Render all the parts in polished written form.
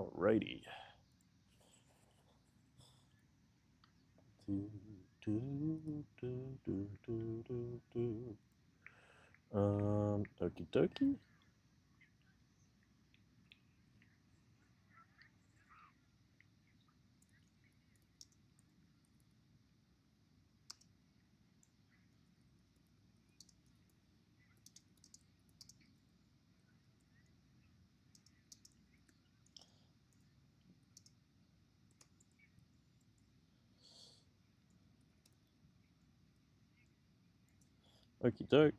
Alrighty. Okie dokie. Okie doke.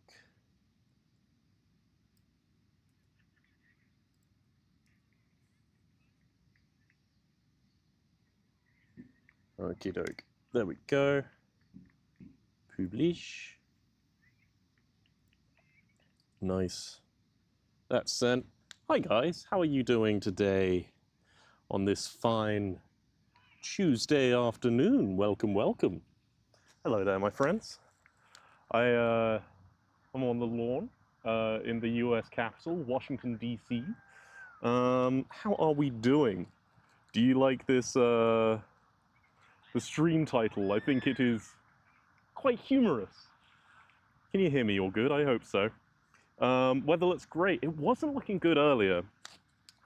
Okie doke. There we go. Publish. Nice. That's sent. Hi guys, how are you doing today on this fine Tuesday afternoon? Welcome, welcome. Hello there, my friends. I'm on the lawn in the U.S. Capitol, Washington, D.C. How are we doing? Do you like this, the stream title? I think it is quite humorous. Can you hear me all good? I hope so. Weather looks great. It wasn't looking good earlier.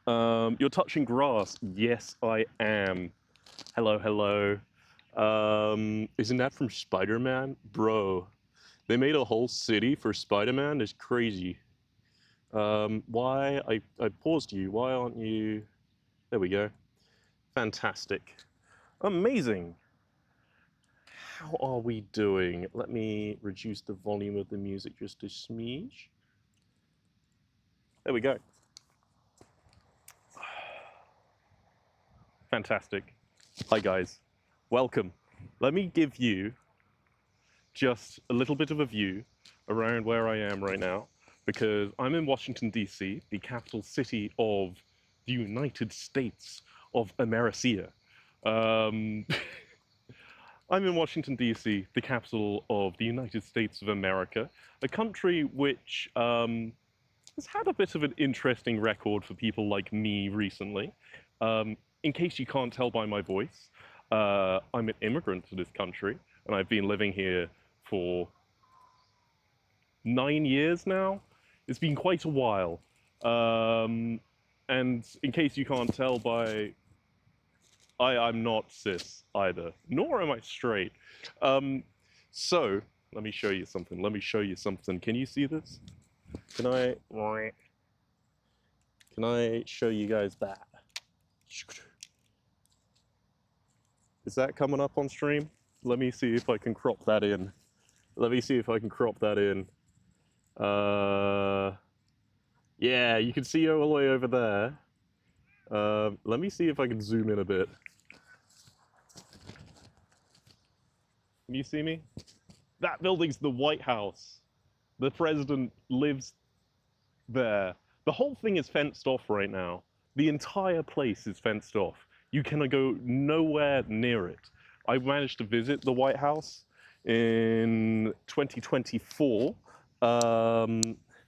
You're touching grass. Yes, I am. Hello, hello. Isn't that from Spider-Man? Bro, they made a whole city for Spider-Man? It's crazy. Why? I paused you. Why aren't you? There we go. Fantastic. Amazing. How are we doing? Let me reduce the volume of the music just a smidge. There we go. Fantastic. Hi guys. Welcome. Let me give you just a little bit of a view around where I am right now, because I'm in Washington, D.C., the capital city of the United States of America. I'm in Washington, D.C., the capital of the United States of America, a country which has had a bit of an interesting record for people like me recently. In case you can't tell by my voice, I'm an immigrant to this country, and I've been living here for 9 years now. It's been quite a while. And in case you can't tell by, I'm not cis either, nor am I straight. So let me show you something. Let me show you something. Can you see this? Can I show you guys that? Is that coming up on stream? Let me see if I can crop that in. Let me see if I can crop that in. Yeah, you can see all the way over there. Let me see if I can zoom in a bit. Can you see me? That building's the White House. The president lives there. The whole thing is fenced off right now. The entire place is fenced off. You can go nowhere near it. I managed to visit the White House in 2024. Let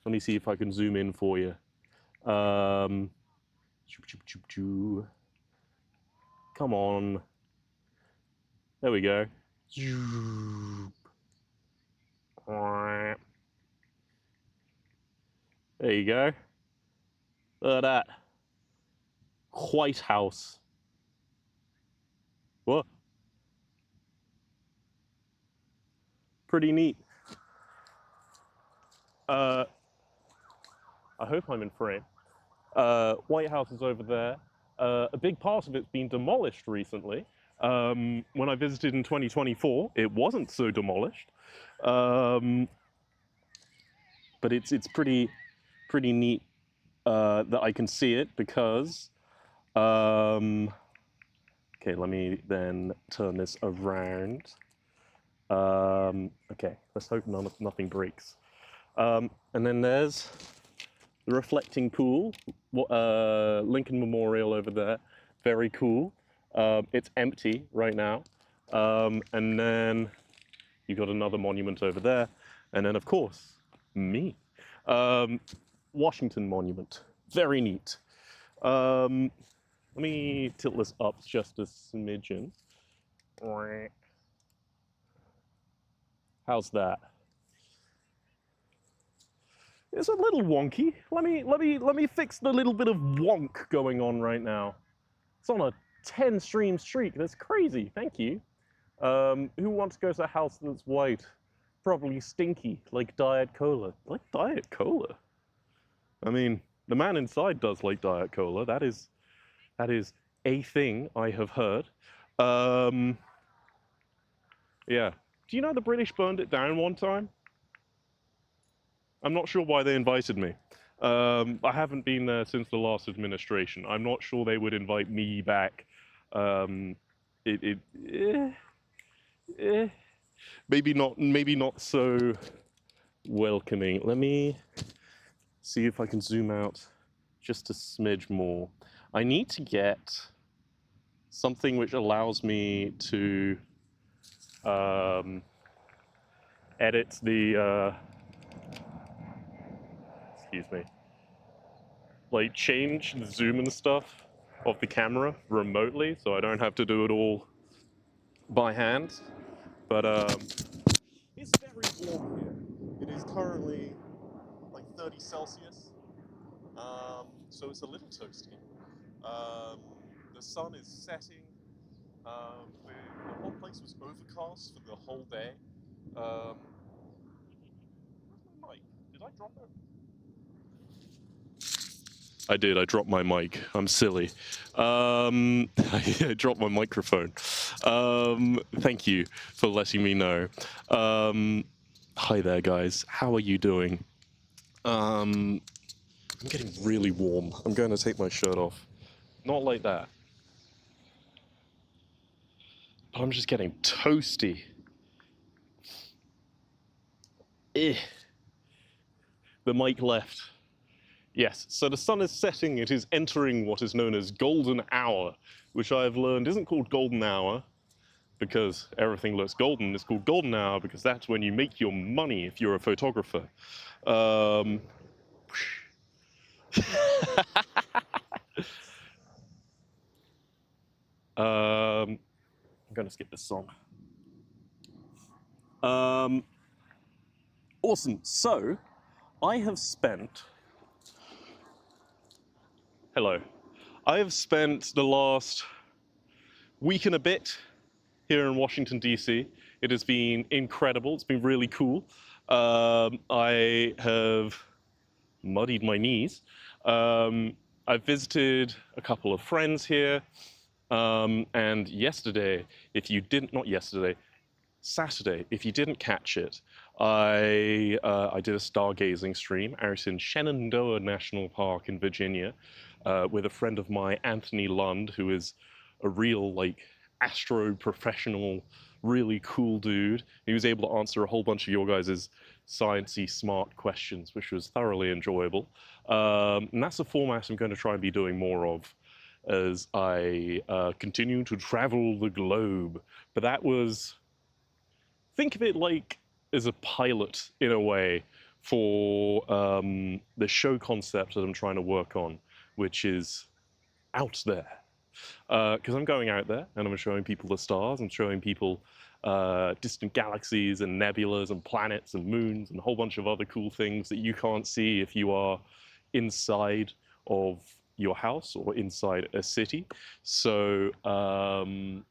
me see if I can zoom in for you. Come on. There we go. There you go. Look at that. White House. What? Pretty neat. I hope I'm in frame. White House is over there. A big part of it's been demolished recently. When I visited in 2024, it wasn't so demolished. But it's pretty neat that I can see it because, okay, let me then turn this around. Okay, let's hope nothing breaks. And then there's the reflecting pool, Lincoln Memorial over there, very cool. It's empty right now. And then you've got another monument over there. And then, of course, me. Washington Monument, very neat. Let me tilt this up just a smidgen. How's that? It's a little wonky. Let me fix the little bit of wonk going on right now. It's on a 10 stream streak. That's crazy. Thank you. Who wants to go to a house that's white? Probably stinky, like Diet Cola. Like Diet Cola? I mean, the man inside does like Diet Cola. That is a thing I have heard. Yeah. Do you know the British burned it down one time? I'm not sure why they invited me. I haven't been there since the last administration. I'm not sure they would invite me back. Maybe not so welcoming. Let me see if I can zoom out just a smidge more. I need to get something which allows me to edit the excuse me, like change the zoom and stuff of the camera remotely, so I don't have to do it all by hand. But it's very warm here. It is currently like 30 Celsius, so it's a little toasty. The sun is setting. The whole place was overcast for the whole day. Where's my mic? Did I drop it? I did. I dropped my mic. I'm silly. I dropped my microphone. Thank you for letting me know. Hi there, guys. How are you doing? I'm getting really warm. I'm going to take my shirt off. Not like that. But I'm just getting toasty. The mic left. Yes, so the sun is setting. It is entering what is known as golden hour, which I have learned isn't called golden hour because everything looks golden. It's called golden hour because that's when you make your money if you're a photographer. I'm going to skip this song. Awesome. So, I have spent... Hello. I have spent the last week and a bit here in Washington, D.C. It has been incredible. It's been really cool. I have muddied my knees. I've visited a couple of friends here. And yesterday, Saturday, if you didn't catch it, I did a stargazing stream out in Shenandoah National Park in Virginia with a friend of mine, Anthony Lund, who is a real astro professional, really cool dude. He was able to answer a whole bunch of your guys' sciencey smart questions, which was thoroughly enjoyable. And that's a format I'm going to try and be doing more of as I continue to travel the globe. But that was, think of it like as a pilot in a way for the show concept that I'm trying to work on, which is out there. Because I'm going out there and I'm showing people the stars, I'm showing people distant galaxies and nebulas and planets and moons and a whole bunch of other cool things that you can't see if you are inside of your house or inside a city. So tall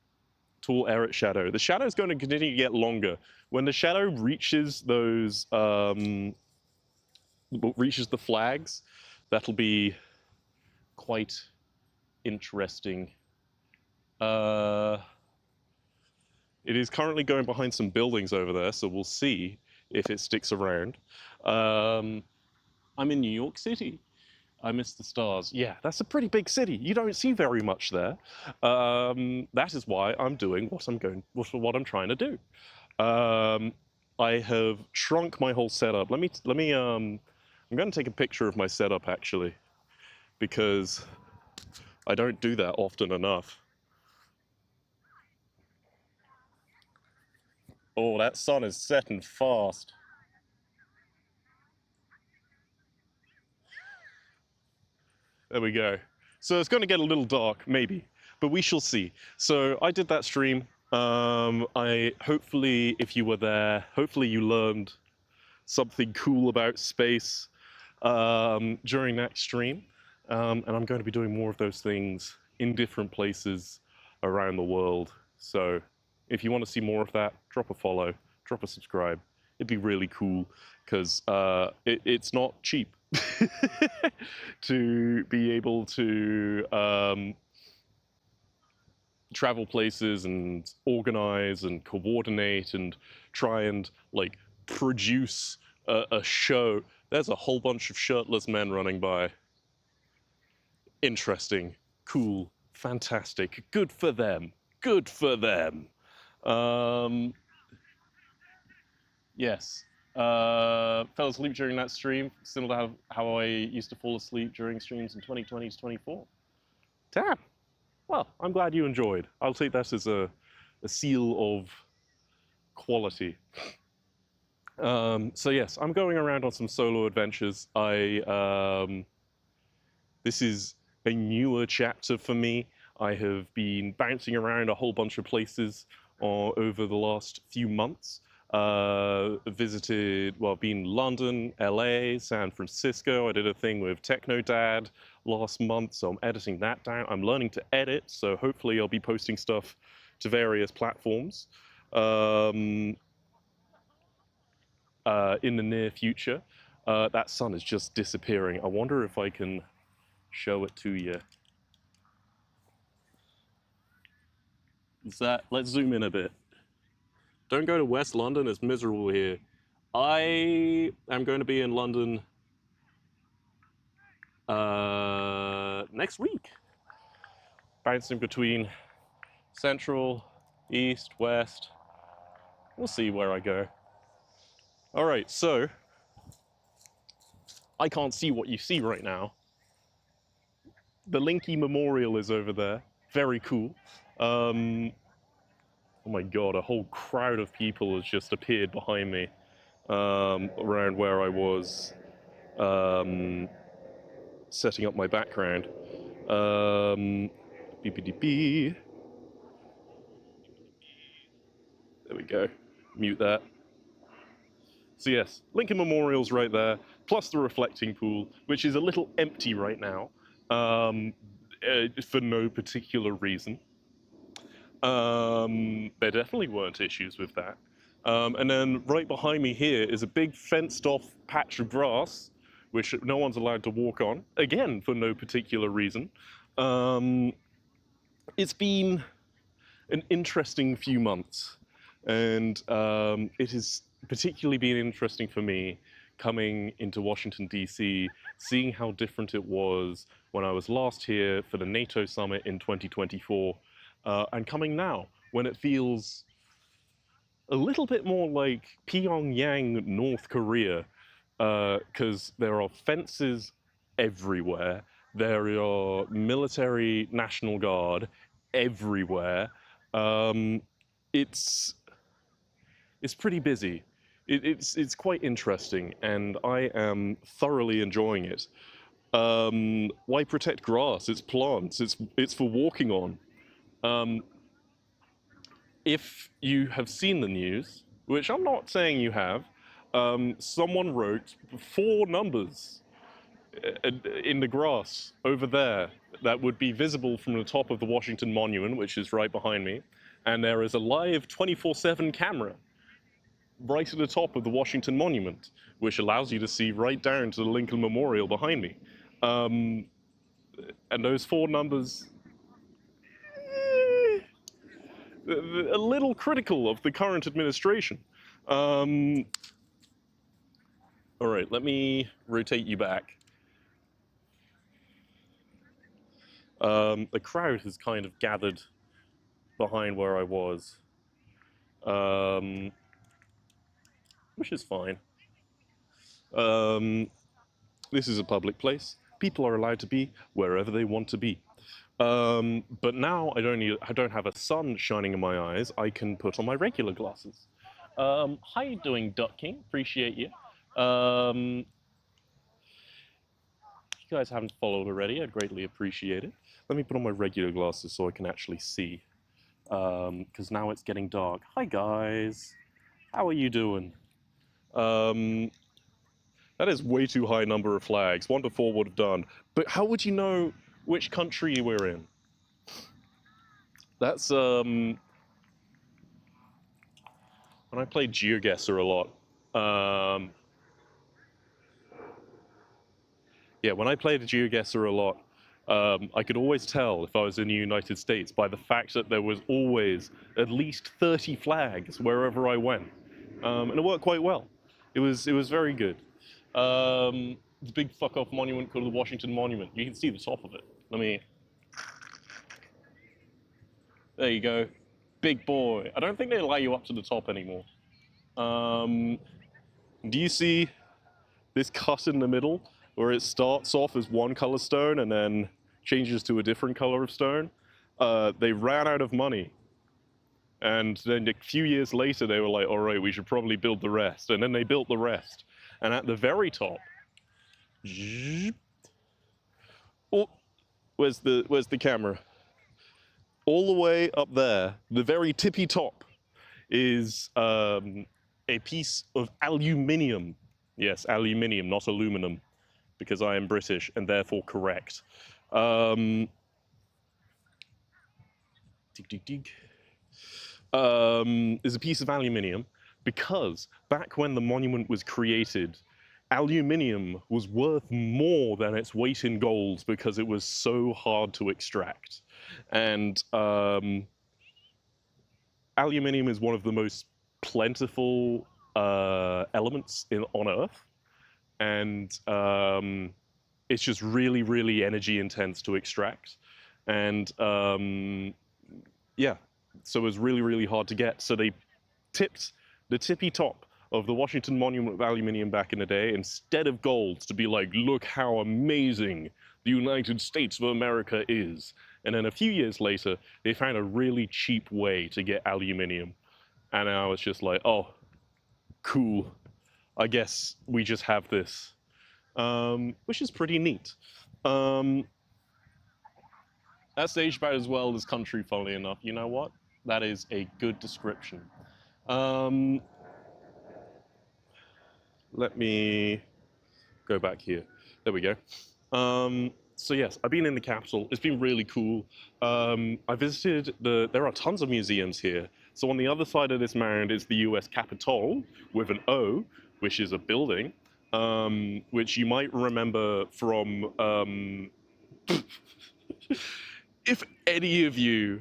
Eret shadow. The shadow is going to continue to get longer. When the shadow reaches those, reaches the flags, that'll be quite interesting. It is currently going behind some buildings over there, so we'll see if it sticks around. I'm in New York City. I miss the stars. Yeah, that's a pretty big city. You don't see very much there. That is why I'm doing what I'm trying to do. I have shrunk my whole setup. I'm going to take a picture of my setup actually, because I don't do that often enough. Oh, that sun is setting fast. There we go. So it's going to get a little dark, maybe, but we shall see. So I did that stream. I hopefully, if you were there, hopefully you learned something cool about space during that stream. And I'm going to be doing more of those things in different places around the world. So if you want to see more of that, drop a follow, drop a subscribe. It'd be really cool because it's not cheap to be able to travel places and organize and coordinate and try and like produce a show. There's a whole bunch of shirtless men running by. Interesting, cool, fantastic. Good for them. Good for them. Yes. Fell asleep during that stream, similar to how I used to fall asleep during streams in 2020 to 24. Damn. Well, I'm glad you enjoyed. I'll take that as a seal of quality. So yes, I'm going around on some solo adventures. This is a newer chapter for me. I have been bouncing around a whole bunch of places over the last few months. Visited, well, been London, LA, San Francisco. I did a thing with Techno Dad last month, so I'm editing that down. I'm learning to edit, so hopefully I'll be posting stuff to various platforms in the near future. That sun is just disappearing. I wonder if I can show it to you. Let's zoom in a bit. Don't go to West London, it's miserable here. I am going to be in London next week. Bouncing between Central, East, West. We'll see where I go. All right, so I can't see what you see right now. The Linky Memorial is over there. Very cool. Oh my god, a whole crowd of people has just appeared behind me around where I was setting up my background. BPDB. There we go. Mute that. So yes, Lincoln Memorial's right there, plus the reflecting pool, which is a little empty right now for no particular reason. There definitely weren't issues with that. And then right behind me here is a big fenced-off patch of grass, which no one's allowed to walk on, again, for no particular reason. It's been an interesting few months, and it has particularly been interesting for me coming into Washington, D.C., seeing how different it was when I was last here for the NATO summit in 2024, and coming now, when it feels a little bit more like Pyongyang, North Korea, because there are fences everywhere. There are military National Guard everywhere. It's pretty busy. It's quite interesting, and I am thoroughly enjoying it. Why protect grass? It's plants. It's for walking on. If you have seen the news, which I'm not saying you have, someone wrote 4 numbers in the grass over there that would be visible from the top of the Washington Monument, which is right behind me. And there is a live 24/7 camera right at the top of the Washington Monument, which allows you to see right down to the Lincoln Memorial behind me. And those 4 numbers, a little critical of the current administration. All right, let me rotate you back. The crowd has kind of gathered behind where I was, which is fine. This is a public place. People are allowed to be wherever they want to be. But now I don't have a sun shining in my eyes. I can put on my regular glasses. How you doing, Duck King? Appreciate you. you guys haven't followed already, I'd greatly appreciate it. Let me put on my regular glasses so I can actually see, because now it's getting dark. Hi guys, how are you doing? That is way too high number of flags. 1 to 4 would have done. But how would you know which country we're in? That's, when I played GeoGuessr a lot, yeah, when I played GeoGuessr a lot, I could always tell if I was in the United States by the fact that there was always at least 30 flags wherever I went. And it worked quite well. It was very good. The big fuck off monument called the Washington Monument. You can see the top of it. There you go. Big boy. I don't think they allow you up to the top anymore. Do you see this cut in the middle where it starts off as one color stone and then changes to a different color of stone? They ran out of money. And then a few years later, they were like, all right, we should probably build the rest. And then they built the rest. And at the very top, oh, where's the camera? All the way up there, the very tippy top, is a piece of aluminium. Yes, aluminium, not aluminum, because I am British and therefore correct. Dig, dig, dig. Is a piece of aluminium because back when the monument was created, aluminium was worth more than its weight in gold because it was so hard to extract. And aluminium is one of the most plentiful elements on Earth, and it's just really, really energy intense to extract. And yeah, so it was really, really hard to get. So they tipped the tippy top of the Washington Monument of aluminium back in the day instead of gold to be like, look how amazing the United States of America is. And then a few years later, they found a really cheap way to get aluminium. And I was just like, oh, cool. I guess we just have this, which is pretty neat. That's aged about as well as country, funnily enough. You know what? That is a good description. Let me go back here. There we go. So yes, I've been in the Capitol. It's been really cool. I visited there are tons of museums here. So on the other side of this mound is the US Capitol with an O, which is a building, which you might remember from, if any of you,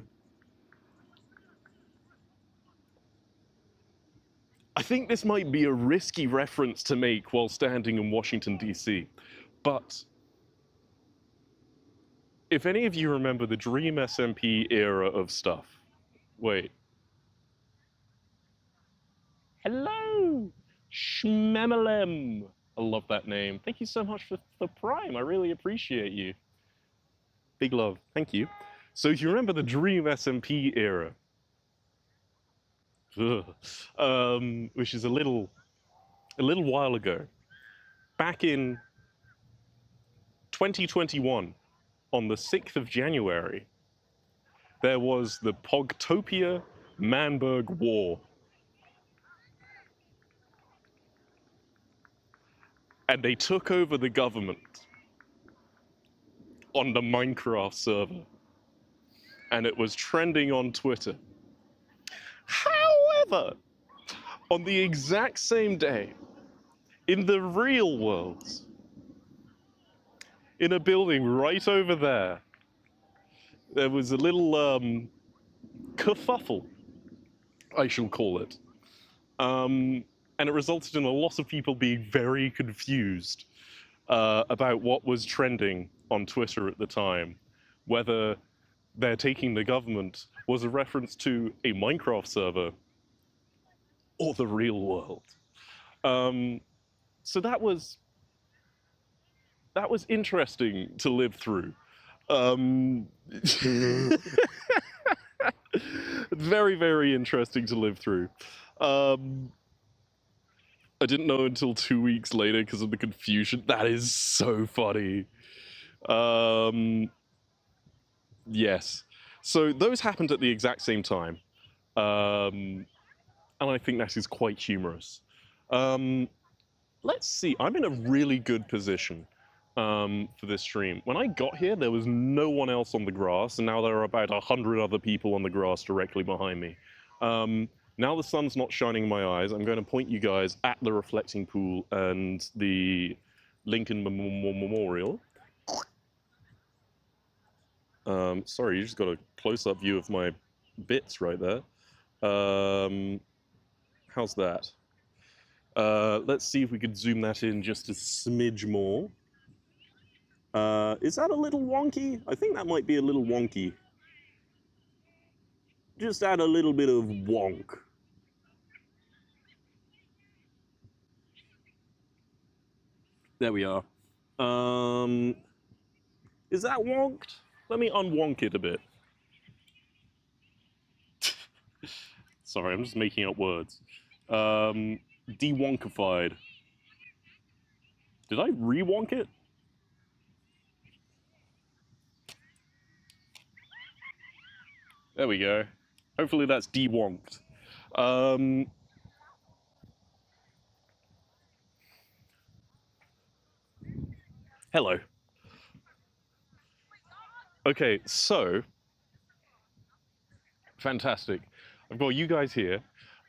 I think this might be a risky reference to make while standing in Washington, D.C., but if any of you remember the Dream SMP era of stuff, wait. Hello, Shmemelem. I love that name. Thank you so much for the Prime. I really appreciate you. Big love. Thank you. So if you remember the Dream SMP era, which is a little while ago, back in 2021, on the 6th of January, there was the Pogtopia Manberg War. And they took over the government on the Minecraft server. And it was trending on Twitter. However, on the exact same day, in the real world, in a building right over there, there was a little kerfuffle, I shall call it. And it resulted in a lot of people being very confused about what was trending on Twitter at the time, whether they're taking the government was a reference to a Minecraft server or the real world. So that was interesting to live through. Very, very interesting to live through. I didn't know until 2 weeks later because of the confusion. That is so funny. Yes. So those happened at the exact same time. And I think that is quite humorous. Let's see. I'm in a really good position for this stream. When I got here, there was no one else on the grass, and now there are about 100 other people on the grass directly behind me. Now the sun's not shining in my eyes. I'm going to point you guys at the reflecting pool and the Lincoln Memorial. Sorry, you just got a close-up view of my bits right there. How's that? Let's see if we could zoom that in just a smidge more. Is that a little wonky? I think that might be a little wonky. Just add a little bit of wonk. There we are. Is that wonked? Let me unwonk it a bit. Sorry, I'm just making up words. De-wonkified. Did I re-wonk it? There we go. Hopefully that's de-wonked. Hello. Okay, so fantastic. I've got you guys here.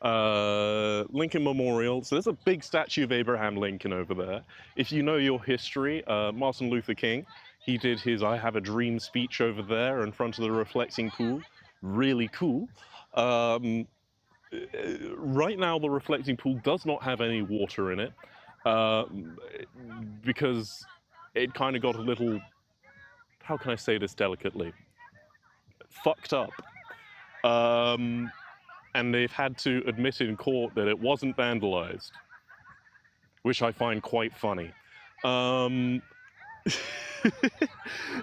Lincoln Memorial. So there's a big statue of Abraham Lincoln over there. If you know your history, Martin Luther King, he did his I Have a Dream speech over there in front of the reflecting pool. Really cool. Right now, the reflecting pool does not have any water in it because it kind of got a little, how can I say this delicately, fucked up. And they've had to admit in court that it wasn't vandalized, which I find quite funny.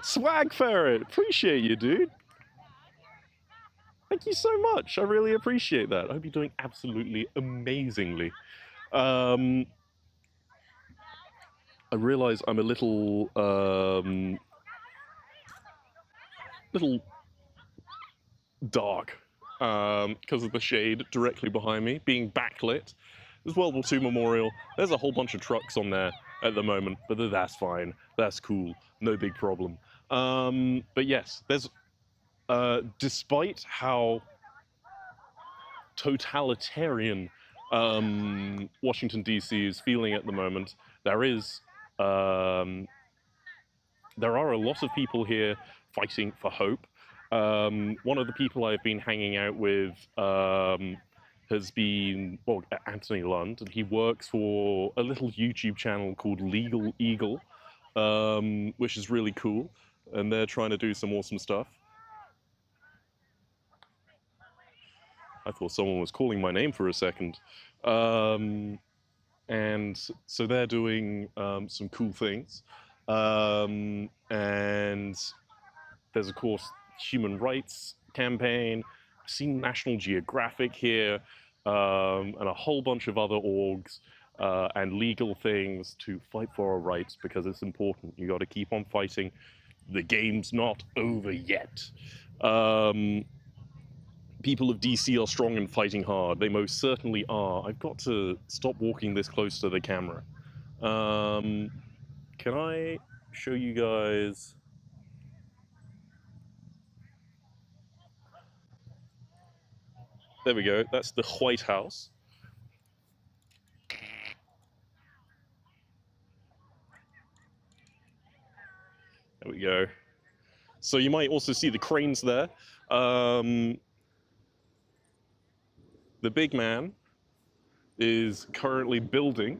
Swag Ferret, appreciate you, dude. Thank you so much. I really appreciate that. I hope you're doing absolutely amazingly. I realize I'm a little dark because of the shade directly behind me being backlit. There's World War II Memorial. There's a whole bunch of trucks on there at the moment, but that's fine. That's cool. No big problem. But yes, there's despite how totalitarian Washington D.C. is feeling at the moment, there are a lot of people here fighting for hope. One of the people I've been hanging out with has been, well, Anthony Lund, and he works for a little YouTube channel called Legal Eagle, which is really cool, and they're trying to do some awesome stuff. I thought someone was calling my name for a second. And so they're doing some cool things. And there's, of course, human rights campaign. I've seen National Geographic here, and a whole bunch of other orgs and legal things to fight for our rights because it's important. You got to keep on fighting. The game's not over yet. People of DC are strong and fighting hard. They most certainly are. I've got to stop walking this close to the camera. Can I show you guys? There we go. That's the White House. There we go. So you might also see the cranes there. The big man is currently building.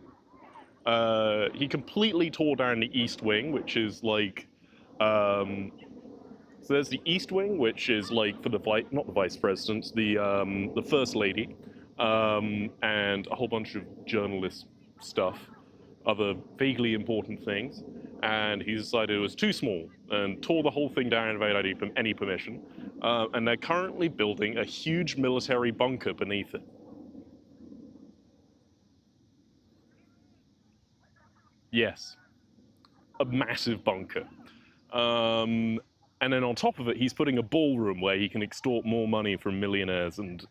He completely tore down the East Wing, which is like, so there's the East Wing, which is like for the not the vice president, the first lady, and a whole bunch of journalist stuff, other vaguely important things. And he decided it was too small and tore the whole thing down without any permission. And they're currently building a huge military bunker beneath it. Yes, a massive bunker. And then on top of it, he's putting a ballroom where he can extort more money from millionaires and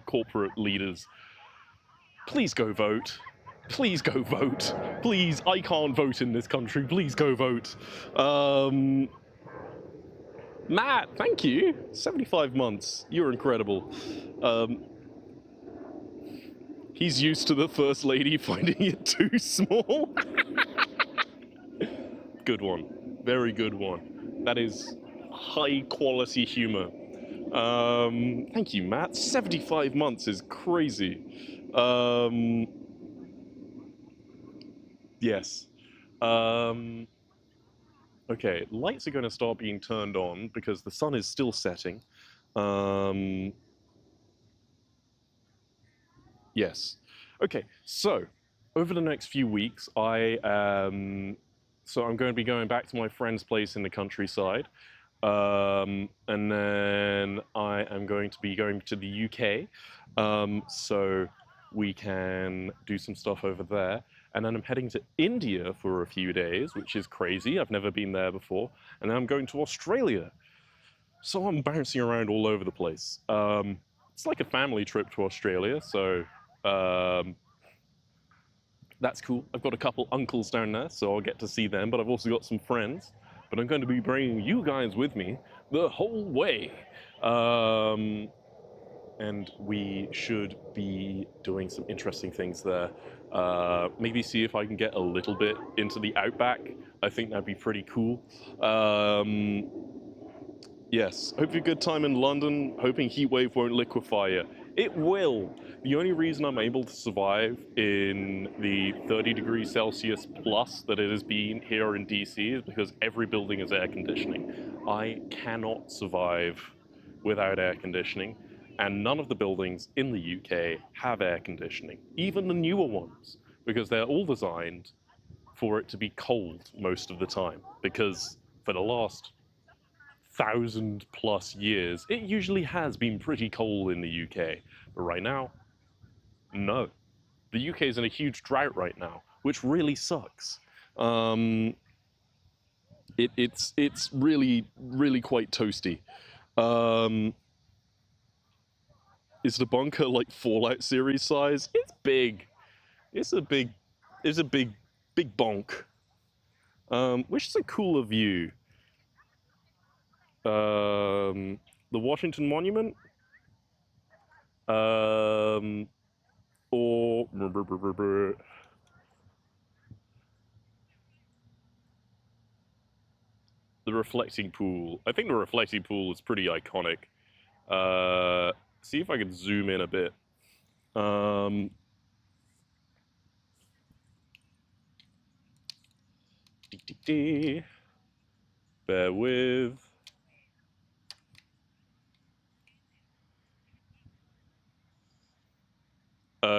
corporate leaders. Please go vote. Please go vote. Please, I can't vote in this country. Please go vote. Matt, thank you. 75 months. You're incredible. He's used to the First Lady finding it too small. Good one. Very good one. That is high quality humor. Thank you, Matt. 75 months is crazy. Yes. Okay, lights are going to start being turned on because the sun is still setting. Yes. Okay, so over the next few weeks, I'm going to be going back to my friend's place in the countryside. And then I am going to be going to the UK, so we can do some stuff over there. And then I'm heading to India for a few days, which is crazy. I've never been there before. And then I'm going to Australia. So I'm bouncing around all over the place. It's like a family trip to Australia, so that's cool. I've got a couple uncles down there, so I'll get to see them, but I've also got some friends. But I'm going to be bringing you guys with me the whole way. And we should be doing some interesting things there. Maybe see if I can get a little bit into the outback. I think that'd be pretty cool. Yes, hope you have a good time in London. Hoping heatwave won't liquefy you. It will. The only reason I'm able to survive in the 30 degrees Celsius plus that it has been here in DC is because every building has air conditioning. I cannot survive without air conditioning, and none of the buildings in the UK have air conditioning, even the newer ones, because they're all designed for it to be cold most of the time, because for the last 1,000+ years, it usually has been pretty cold in the UK. But right now, no. The UK is in a huge drought right now, which really sucks. It's really quite toasty. Is the bunker like Fallout series size? It's big. It's a big bonk. Which is a cooler view? The Washington Monument? Or the reflecting pool. I think the reflecting pool is pretty iconic. See if I can zoom in a bit. Bear with.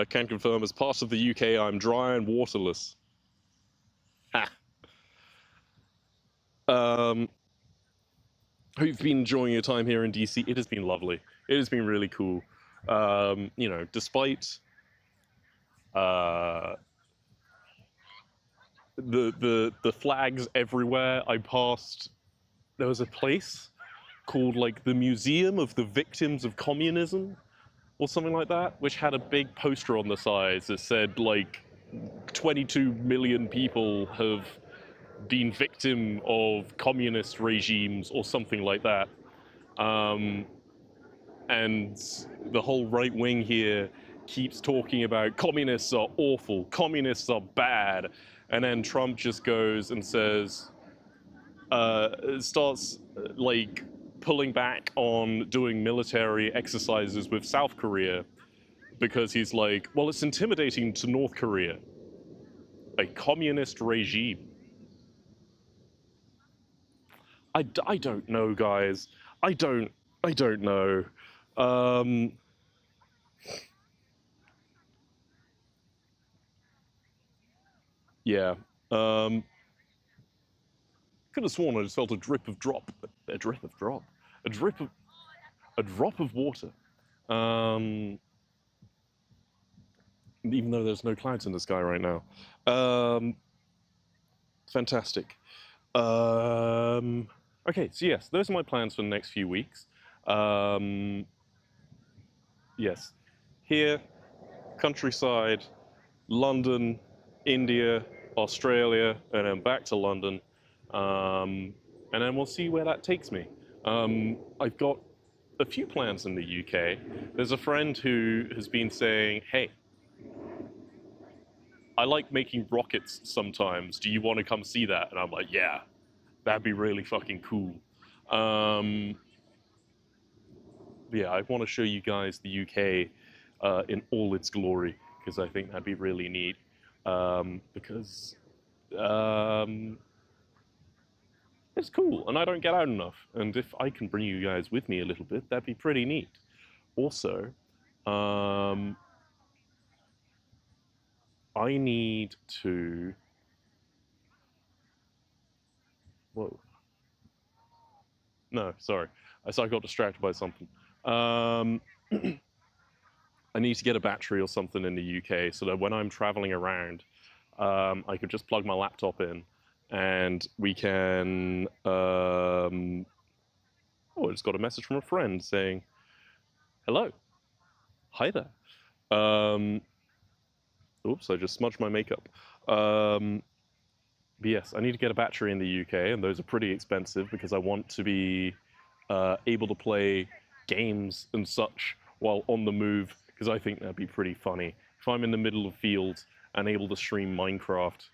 Can confirm, as part of the UK, I'm dry and waterless. Ha. Hope you've been enjoying your time here in DC. It has been lovely. It has been really cool. You know, despite the flags everywhere, I passed. There was a place called like the Museum of the Victims of Communism, or something like that, which had a big poster on the sides that said like 22 million people have been victim of communist regimes or something like that. And the whole right wing here keeps talking about communists are awful, communists are bad, and then Trump just goes and says, starts like pulling back on doing military exercises with South Korea because he's like, well, it's intimidating to North Korea, a communist regime. I don't know, guys. I don't know. Yeah. Could have sworn I just felt a drop of water. Even though there's no clouds in the sky right now. Fantastic. Okay, so yes, those are my plans for the next few weeks. Yes, here, countryside, London, India, Australia, and then back to London. And then we'll see where that takes me. I've got a few plans in the UK. There's a friend who has been saying, hey, I like making rockets sometimes. Do you want to come see that? And I'm like, yeah, that'd be really fucking cool. Um, yeah, I want to show you guys the UK in all its glory because I think that'd be really neat. Because um, it's cool and I don't get out enough. And if I can bring you guys with me a little bit, that'd be pretty neat. Also, um, I need to. Whoa. No, sorry. I got distracted by something. Um, I need to get a battery or something in the UK so that when I'm traveling around, I could just plug my laptop in and we can. Oh, I just got a message from a friend saying, hello. Hi there. Um, oops, I just smudged my makeup. But yes, I need to get a battery in the UK, and those are pretty expensive because I want to be able to play games and such while on the move, because I think that'd be pretty funny. If I'm in the middle of fields and able to stream Minecraft,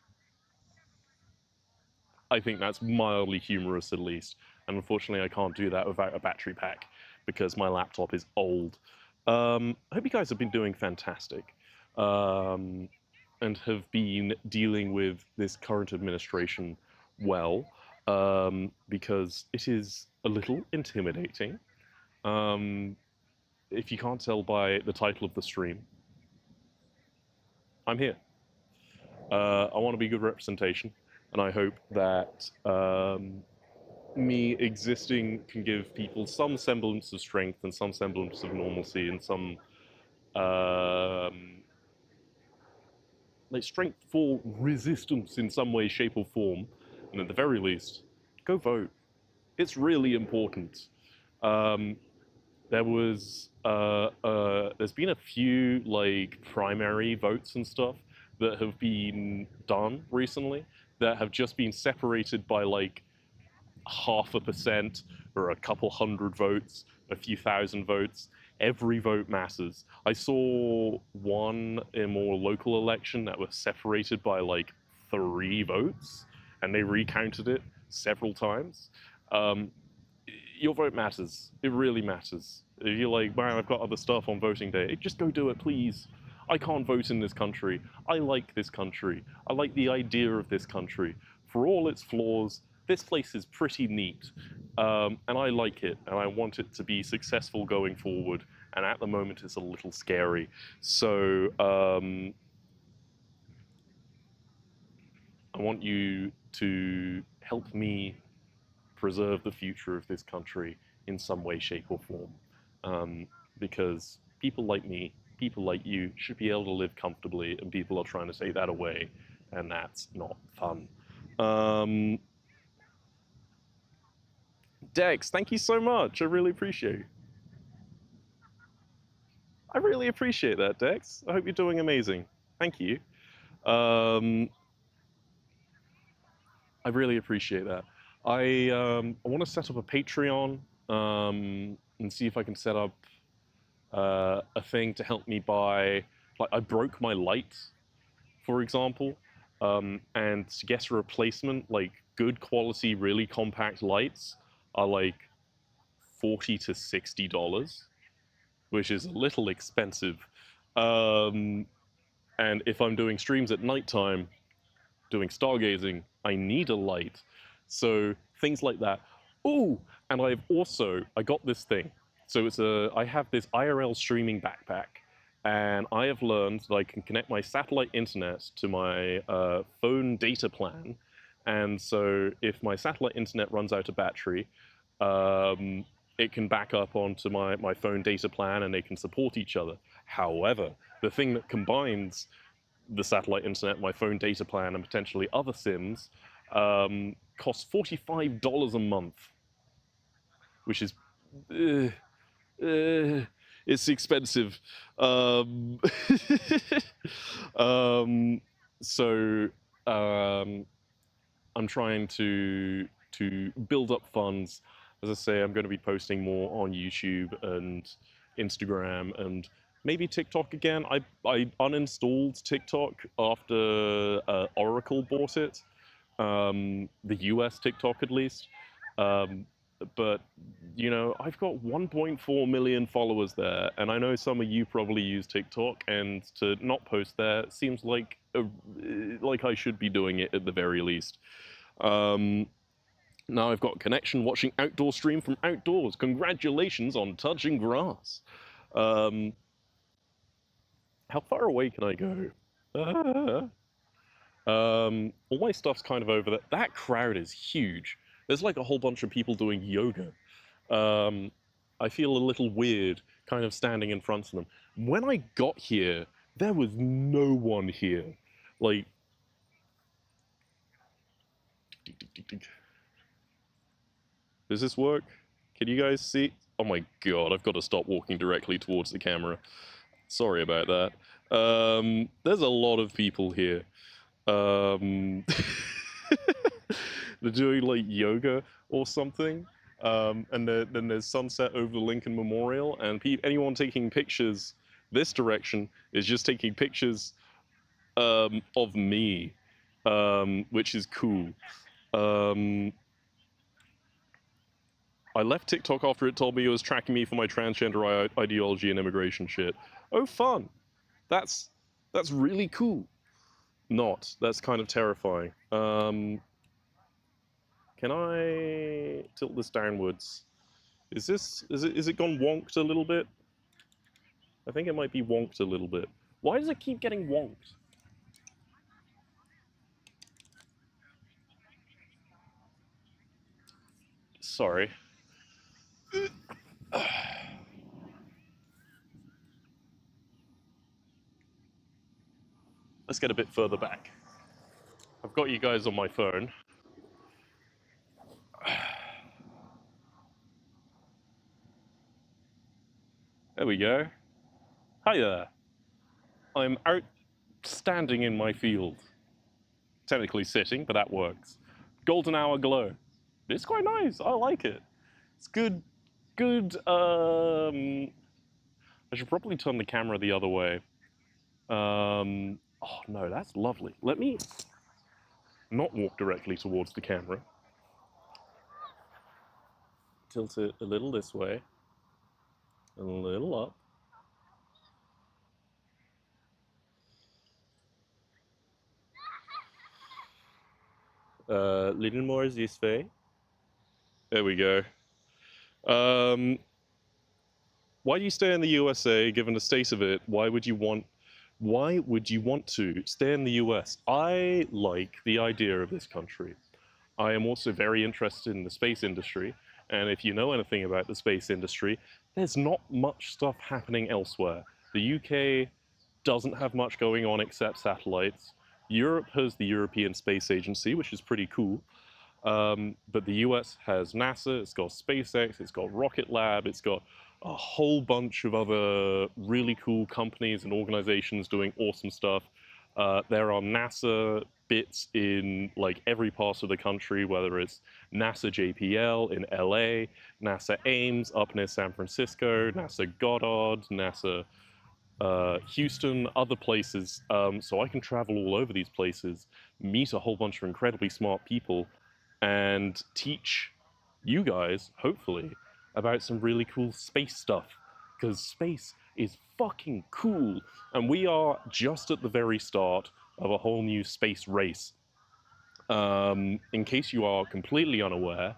I think that's mildly humorous at least. And unfortunately, I can't do that without a battery pack because my laptop is old. I hope you guys have been doing fantastic and have been dealing with this current administration well, because it is a little intimidating. Um, if you can't tell by the title of the stream, I'm here. I want to be good representation, and I hope that me existing can give people some semblance of strength and some semblance of normalcy and some like strength for resistance in some way, shape, or form. And at the very least, go vote. It's really important. Um, there's been a few like primary votes and stuff that have been done recently that have just been separated by like 0.5% or a couple hundred votes, a few thousand votes. Every vote matters. I saw one in a more local election that was separated by like 3 votes, and they recounted it several times. Um, your vote matters. It really matters. If you're like, man, I've got other stuff on voting day, just go do it, please. I can't vote in this country. I like this country. I like the idea of this country. For all its flaws, this place is pretty neat. And I like it, and I want it to be successful going forward. And at the moment, it's a little scary. So I want you to help me preserve the future of this country in some way, shape, or form. Because people like me, people like you, should be able to live comfortably, and people are trying to take that away, and that's not fun. Dex, thank you so much. I really appreciate it. I really appreciate that, Dex. I hope you're doing amazing. Thank you. Um, I really appreciate that. I want to set up a Patreon and see if I can set up a thing to help me buy. Like, I broke my light, for example, and to get a replacement, like good quality, really compact lights, are like $40 to $60, which is a little expensive. Um, and if I'm doing streams at nighttime, doing stargazing, I need a light. So things like that. Oh, and I got this thing. So I have this IRL streaming backpack, and I have learned that I can connect my satellite internet to my phone data plan. And so if my satellite internet runs out of battery, it can back up onto my phone data plan and they can support each other. However, the thing that combines the satellite internet, my phone data plan, and potentially other SIMs costs $45 a month, which is it's expensive. Um, um, so I'm trying to build up funds. As I say, I'm going to be posting more on YouTube and Instagram and maybe TikTok again. I uninstalled TikTok after Oracle bought it, the US TikTok at least. Um, but you know, I've got 1.4 million followers there, and I know some of you probably use TikTok, and to not post there seems like I should be doing it at the very least. Now I've got connection watching outdoor stream from outdoors. Congratulations on touching grass. How far away can I go? All my stuff's kind of over there. That crowd is huge. There's like a whole bunch of people doing yoga. I feel a little weird kind of standing in front of them. When I got here, there was no one here. Like, does this work? Can you guys see? Oh my god, I've got to stop walking directly towards the camera. Sorry about that. There's a lot of people here. They're doing like yoga or something. And then there's sunset over the Lincoln Memorial, and anyone taking pictures this direction is just taking pictures of me, which is cool. I left TikTok after it told me it was tracking me for my transgender ideology and immigration shit. Oh, fun. That's really cool. Not. That's kind of terrifying. Can I tilt this downwards? Is it gone wonked a little bit? I think it might be wonked a little bit. Why does it keep getting wonked? Sorry. Let's get a bit further back. I've got you guys on my phone. There we go. Hi there. I'm out standing in my field. Technically sitting, but that works. Golden hour glow. It's quite nice. I like it. It's good. I should probably turn the camera the other way. Oh no, that's lovely. Let me not walk directly towards the camera. Tilt it a little this way. A little up. Little more this way. There we go. Why do you stay in the USA given the state of it? Why would you want to stay in the US? I like the idea of this country. I am also very interested in the space industry, and if you know anything about the space industry, there's not much stuff happening elsewhere. The UK doesn't have much going on except satellites. Europe has the European Space Agency, which is pretty cool. But the US has NASA, it's got SpaceX, it's got Rocket Lab, it's got a whole bunch of other really cool companies and organizations doing awesome stuff. There are NASA bits in like every part of the country, whether it's NASA JPL in LA, NASA Ames up near San Francisco, NASA Goddard, NASA Houston, other places. So I can travel all over these places, meet a whole bunch of incredibly smart people, and teach you guys, hopefully, about some really cool space stuff. Because space is fucking cool. And we are just at the very start of a whole new space race. In case you are completely unaware,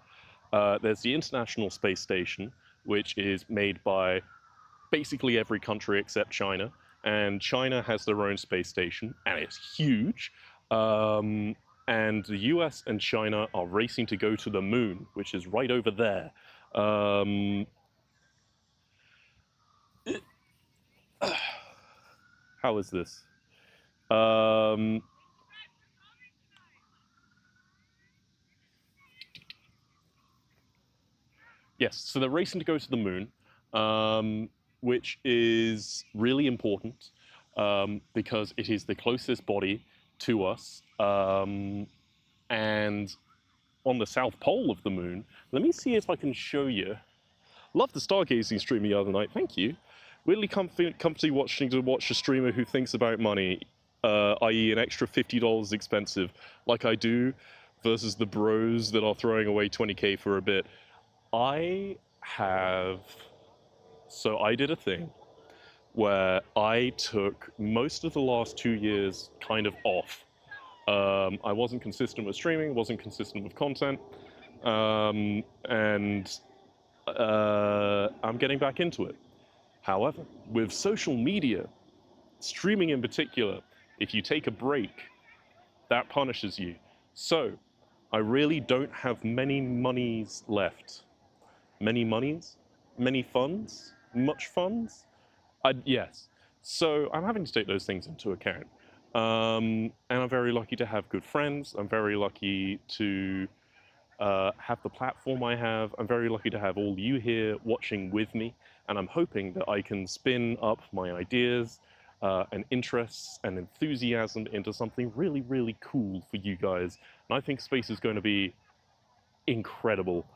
there's the International Space Station, which is made by basically every country except China. And China has their own space station, and it's huge. And the US and China are racing to go to the moon, which is right over there. How is this? Yes, so they're racing to go to the moon, which is really important because it is the closest body to us. And on the south pole of the moon, let me see if I can show you. Love the stargazing stream the other night, thank you. Really comfy watching to watch a streamer who thinks about money, i.e. an extra $50 expensive, like I do, versus the bros that are throwing away 20k for a bit. I did a thing where I took most of the last 2 years kind of off. I wasn't consistent with streaming, wasn't consistent with content, and I'm getting back into it. However, with social media, streaming in particular, if you take a break, that punishes you. So, I really don't have many monies left. Many monies? Many funds? Much funds? Yes. So I'm having to take those things into account. And I'm very lucky to have good friends. I'm very lucky to have the platform I have. I'm very lucky to have all you here watching with me. And I'm hoping that I can spin up my ideas and interests and enthusiasm into something really, really cool for you guys. And I think space is going to be incredible.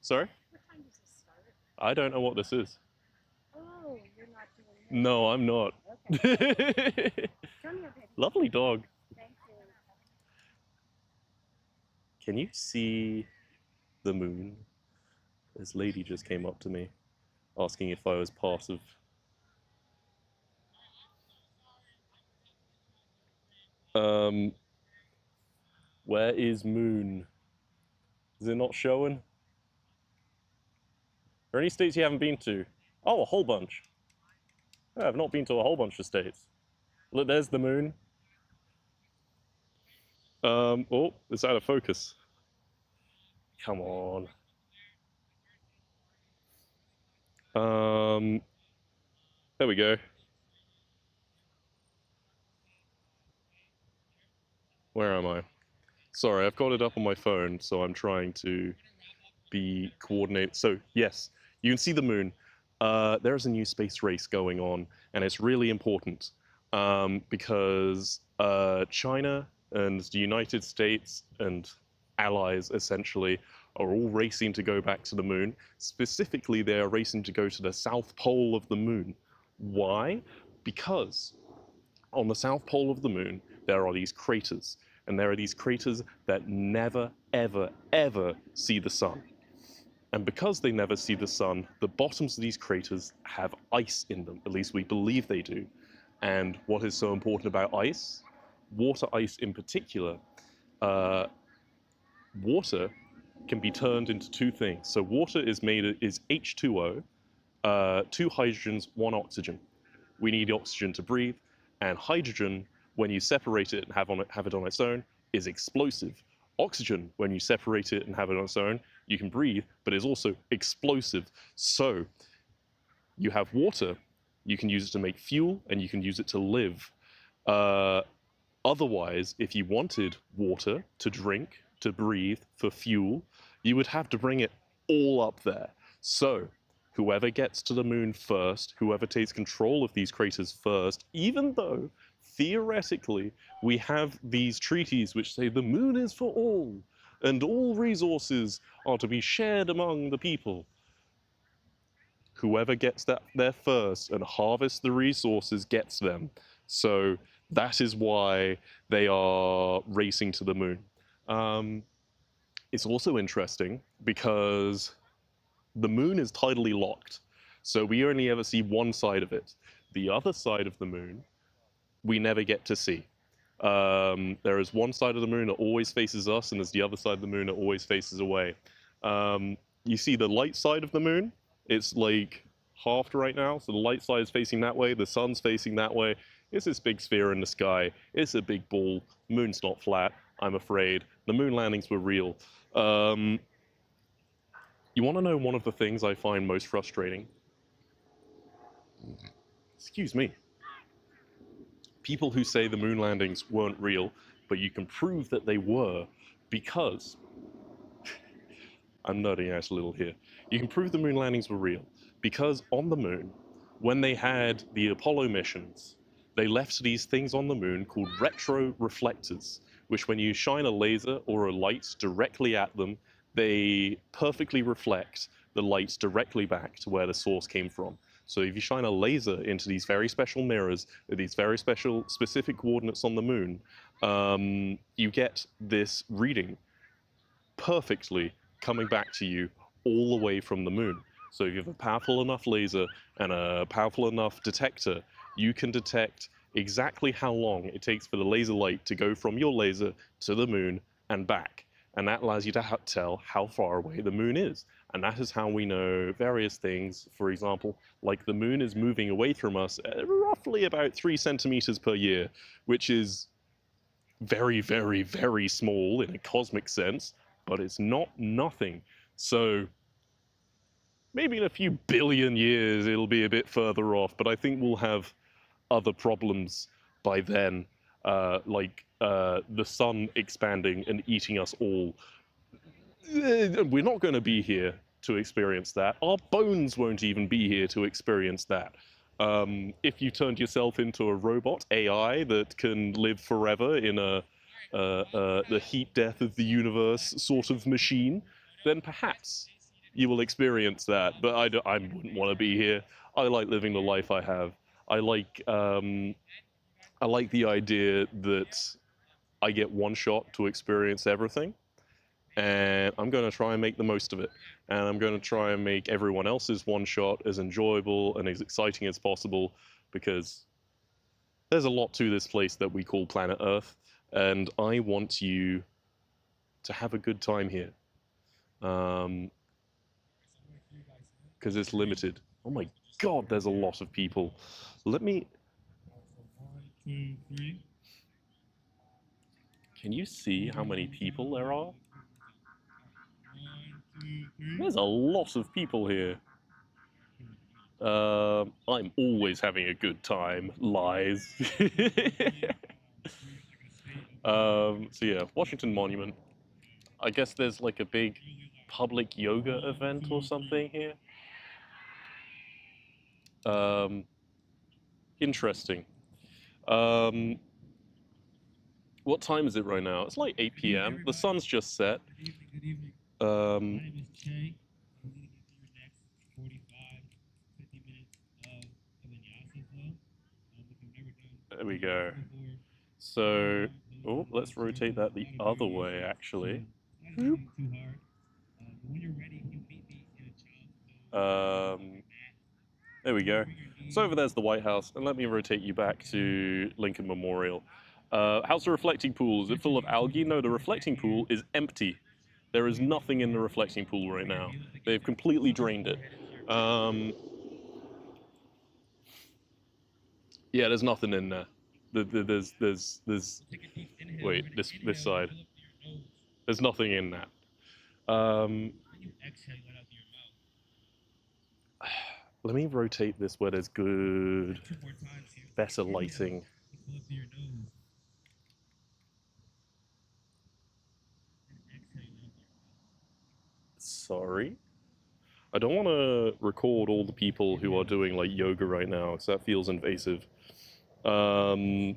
Sorry? What time does this start? I don't know what this is. Oh, you're not doing this. No, I'm not. Okay. Come here, baby. Lovely dog. Thank you. Can you see the moon? This lady just came up to me asking if I was part of... Where is moon? Is it not showing? Are there any states you haven't been to? Oh, a whole bunch. Yeah, I've not been to a whole bunch of states. Look, there's the moon. Oh, it's out of focus. Come on. There we go. Where am I? Sorry, I've got it up on my phone, so I'm trying to be coordinated. So yes, you can see the moon. There is a new space race going on, and it's really important because China and the United States and allies essentially are all racing to go back to the moon. Specifically, they are racing to go to the south pole of the moon. Why? Because on the south pole of the moon, there are these craters, and there are these craters that never, ever, ever see the sun. And because they never see the sun, the bottoms of these craters have ice in them. At least we believe they do. And what is so important about ice? Water ice in particular. Water can be turned into two things. So water is H2O, two hydrogens, one oxygen. We need oxygen to breathe, and hydrogen, when you separate it and have it on its own, is explosive. Oxygen, when you separate it and have it on its own, you can breathe, but it's also explosive. So you have water, you can use it to make fuel, and you can use it to live. Otherwise, if you wanted water to drink, to breathe, for fuel, you would have to bring it all up there. So whoever gets to the moon first, whoever takes control of these craters first, even though theoretically we have these treaties which say the moon is for all and all resources are to be shared among the people. Whoever gets there first and harvests the resources gets them. So that is why they are racing to the moon. It's also interesting because the moon is tidally locked. So we only ever see one side of it. The other side of the moon, we never get to see. There is one side of the moon that always faces us, and there's the other side of the moon that always faces away. You see the light side of the moon, it's like halved right now. So the light side is facing that way, the sun's facing that way. It's this big sphere in the sky. It's a big ball. Moon's not flat, I'm afraid. The moon landings were real. You want to know one of the things I find most frustrating? Excuse me. People who say the moon landings weren't real, but you can prove that they were because I'm nerding out a little here. You can prove the moon landings were real because on the moon, when they had the Apollo missions, they left these things on the moon called retroreflectors, which when you shine a laser or a light directly at them, they perfectly reflect the light directly back to where the source came from. So if you shine a laser into these very special mirrors with these very special specific coordinates on the moon, you get this reading perfectly coming back to you all the way from the moon. So if you have a powerful enough laser and a powerful enough detector, you can detect exactly how long it takes for the laser light to go from your laser to the moon and back. And that allows you to tell how far away the moon is. And that is how we know various things. For example, like the moon is moving away from us at roughly about 3 centimeters per year, which is very, very, very small in a cosmic sense, but it's not nothing. So maybe in a few billion years it'll be a bit further off, but I think we'll have other problems by then, like the sun expanding and eating us all. We're not going to be here to experience that. Our bones won't even be here to experience that. If you turned yourself into a robot AI that can live forever in the heat death of the universe sort of machine, then perhaps you will experience that. But I wouldn't want to be here. I like living the life I have. I like the idea that I get one shot to experience everything, and I'm going to try and make the most of it. And I'm going to try and make everyone else's one shot as enjoyable and as exciting as possible, because there's a lot to this place that we call planet Earth, and I want you to have a good time here. Because it's limited. Oh my god, there's a lot of people. Let me... 1, 2, 3. Can you see how many people there are? 1, 2, 3. There's a lot of people here. I'm always having a good time. Lies. So yeah, Washington Monument. I guess there's like a big public yoga event or something here. Interesting. What time is it right now? It's like 8 p.m. The sun's just set. Good evening, good evening. My name is Che. I'm leading you through your next 45, 50 minutes of vinyasa flow. If you've never done There we go. before, So, oh, let's rotate that the other way, actually. not anything too hard. But when you're ready, you meet me in a child's pose. There we go. So over there's the White House, and let me rotate you back to Lincoln Memorial. How's the reflecting pool? Is it full of algae? No, the reflecting pool is empty. There is nothing in the reflecting pool right now. They've completely drained it. Yeah, there's nothing in there. There's wait, this side. There's nothing in that. Let me rotate this where there's good, better lighting. Sorry. I don't want to record all the people who are doing like yoga right now, because that feels invasive. Why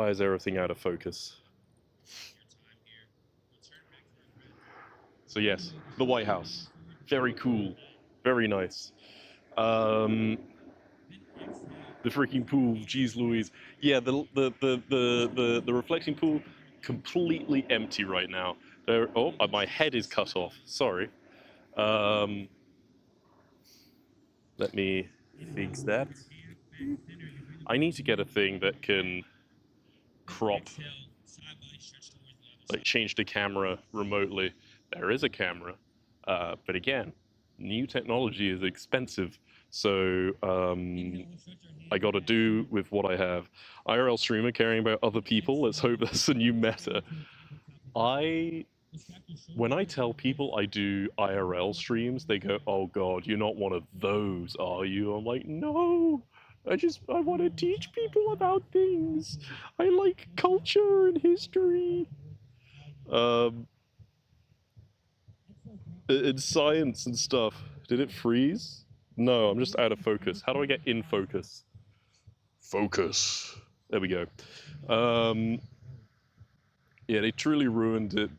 is everything out of focus? So yes, the White House. Very cool. Very nice. The freaking pool, geez Louise. Yeah, the reflecting pool, completely empty right now. There, oh, my head is cut off. Sorry. Let me fix that. I need to get a thing that can crop, like change the camera remotely. There is a camera, but again, new technology is expensive. So I got to do with what I have. IRL streamer caring about other people. Let's hope that's a new meta. When I tell people I do IRL streams, they go, "Oh God, you're not one of those, are you?" I'm like, "No, I want to teach people about things. I like culture and history. And science and stuff. Did it freeze? No, I'm just out of focus. How do I get in focus? Focus. There we go. Yeah, they truly ruined it.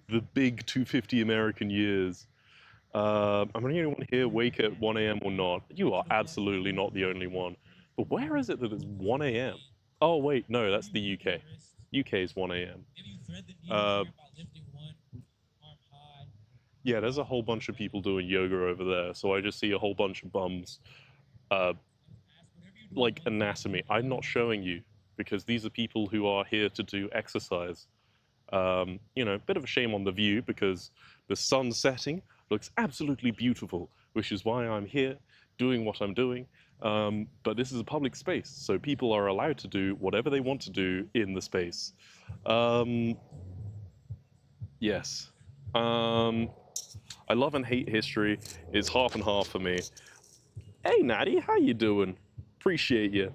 The big 250 American years. I'm the only one here awake at 1 a.m. or not. You are absolutely not the only one. But where is it that it's 1 a.m.? Oh, wait, no, that's the UK. UK is 1 a.m. Yeah, there's a whole bunch of people doing yoga over there, so I just see a whole bunch of bums. Like anatomy. I'm not showing you because these are people who are here to do exercise. You know, bit of a shame on the view because the sun setting looks absolutely beautiful, which is why I'm here doing what I'm doing. But this is a public space, so people are allowed to do whatever they want to do in the space. Yes. I love and hate history. It's half and half for me. Hey, Natty, how you doing? Appreciate you.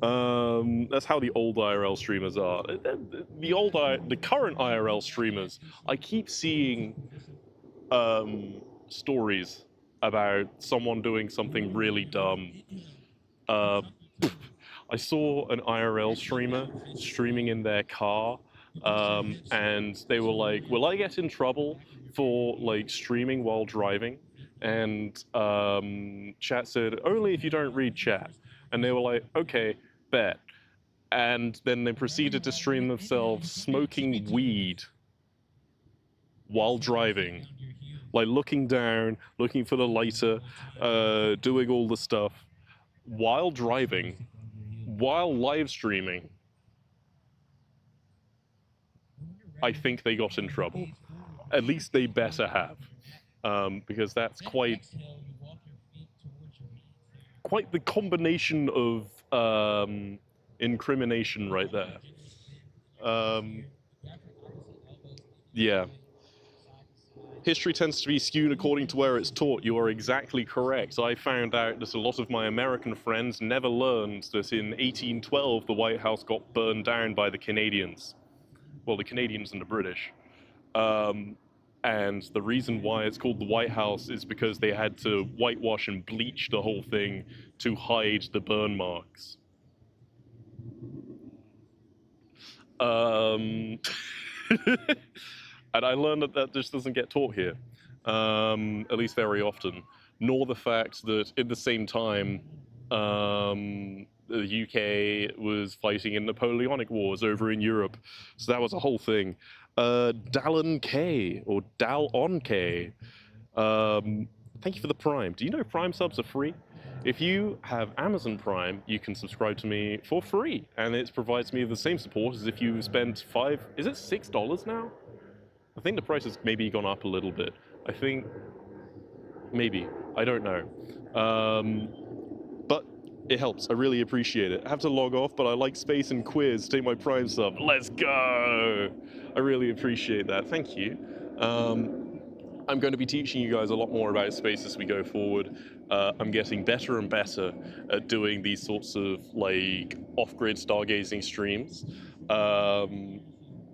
That's how the old IRL streamers are. The current IRL streamers, I keep seeing stories about someone doing something really dumb. I saw an IRL streamer streaming in their car, and they were like, "Will I get in trouble for like streaming while driving?" And chat said, "Only if you don't read chat." And they were like, "Okay, bet." And then they proceeded to stream themselves smoking weed while driving, like looking down, looking for the lighter, doing all the stuff while driving, while live streaming. I think they got in trouble. At least they better have, because that's quite the combination of incrimination right there. Yeah. History tends to be skewed according to where it's taught. You are exactly correct. I found out that a lot of my American friends never learned that in 1812 the White House got burned down by the Canadians. Well, the Canadians and the British. And the reason why it's called the White House is because they had to whitewash and bleach the whole thing to hide the burn marks. And I learned that just doesn't get taught here, at least very often. Nor the fact that at the same time, the UK was fighting in Napoleonic Wars over in Europe. So that was a whole thing. Dallon K, or Dal-on K, thank you for the Prime. Do you know Prime subs are free? If you have Amazon Prime, you can subscribe to me for free, and it provides me the same support as if you spent is it $6 now? I think the price has maybe gone up a little bit. I think, maybe, I don't know. But it helps, I really appreciate it. I have to log off, but I like space and quiz, take my Prime sub. Let's go! I really appreciate that, thank you. I'm going to be teaching you guys a lot more about space as we go forward. I'm getting better and better at doing these sorts of like off-grid stargazing streams.